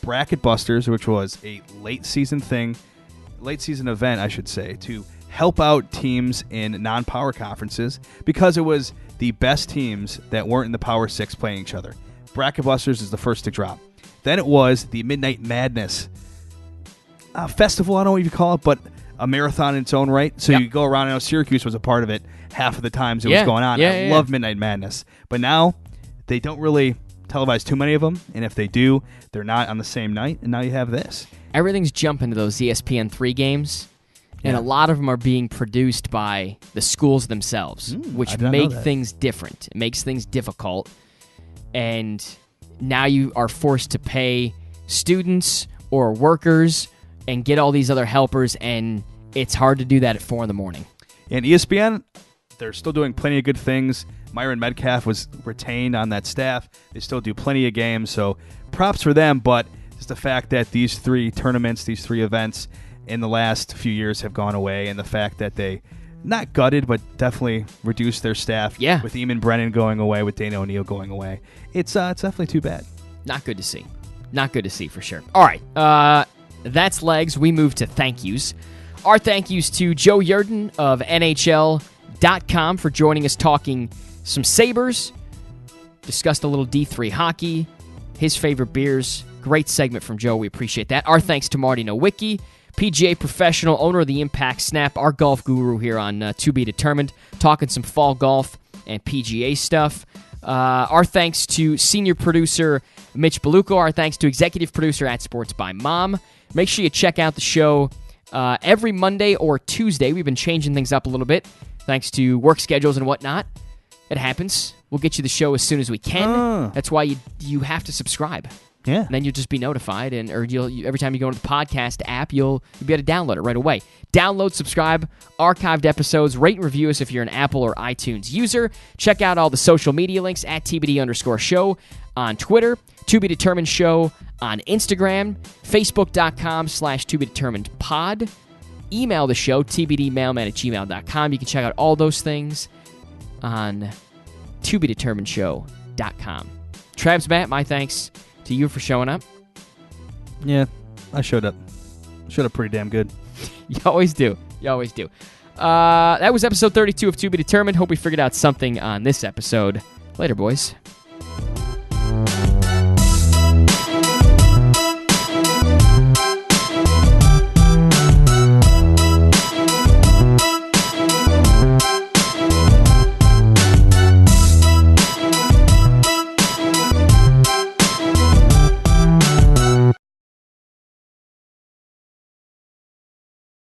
Bracket Busters, which was a late season event, I should say, to help out teams in non-power conferences, because it was the best teams that weren't in the Power 6 playing each other. Bracket Busters is the first to drop. Then it was the Midnight Madness festival, I don't know what you call it, but a marathon in its own right. So you go around. I know Syracuse was a part of it half of the times it was going on. I love Midnight Madness. But now they don't really televise too many of them, and if they do, they're not on the same night, and now you have this. Everything's jumping to those ESPN3 games, and a lot of them are being produced by the schools themselves, which make things different. It makes things difficult, and now you are forced to pay students or workers and get all these other helpers, and it's hard to do that at 4 in the morning. And ESPN, they're still doing plenty of good things. Myron Metcalf was retained on that staff. They still do plenty of games, so props for them, but just the fact that these 3 tournaments, these 3 events in the last few years have gone away, and the fact that they not gutted, but definitely reduced their staff. Yeah. With Eamon Brennan going away, with Dana O'Neill going away. It's definitely too bad. Not good to see. Not good to see for sure. All right, that's legs. We move to thank yous. Our thank yous to Joe Yerdon of NHL.com for joining us talking some Sabres. Discussed a little D3 hockey, his favorite beers. Great segment from Joe. We appreciate that. Our thanks to Marty Nowicki, PGA professional, owner of the Impact Snap, our golf guru here on To Be Determined, talking some fall golf and PGA stuff. Our thanks to senior producer Mitch Beluco. Our thanks to executive producer at Sports by Mom. Make sure you check out the show every Monday or Tuesday. We've been changing things up a little bit thanks to work schedules and whatnot. It happens. We'll get you the show as soon as we can. That's why you have to subscribe. Yeah. And then you'll just be notified, or every time you go into the podcast app, you'll be able to download it right away. Download, subscribe, archived episodes, rate and review us if you're an Apple or iTunes user. Check out all the social media links at TBD_show on Twitter, To Be Determined Show on Instagram, Facebook.com/ToBeDeterminedPod. Email the show, tbdmailman@gmail.com. You can check out all those things on ToBeDeterminedShow.com. Travis, Matt, my thanks to you for showing up. Yeah, I showed up. Showed up pretty damn good. You always do. You always do. That was episode 32 of To Be Determined. Hope we figured out something on this episode. Later, boys.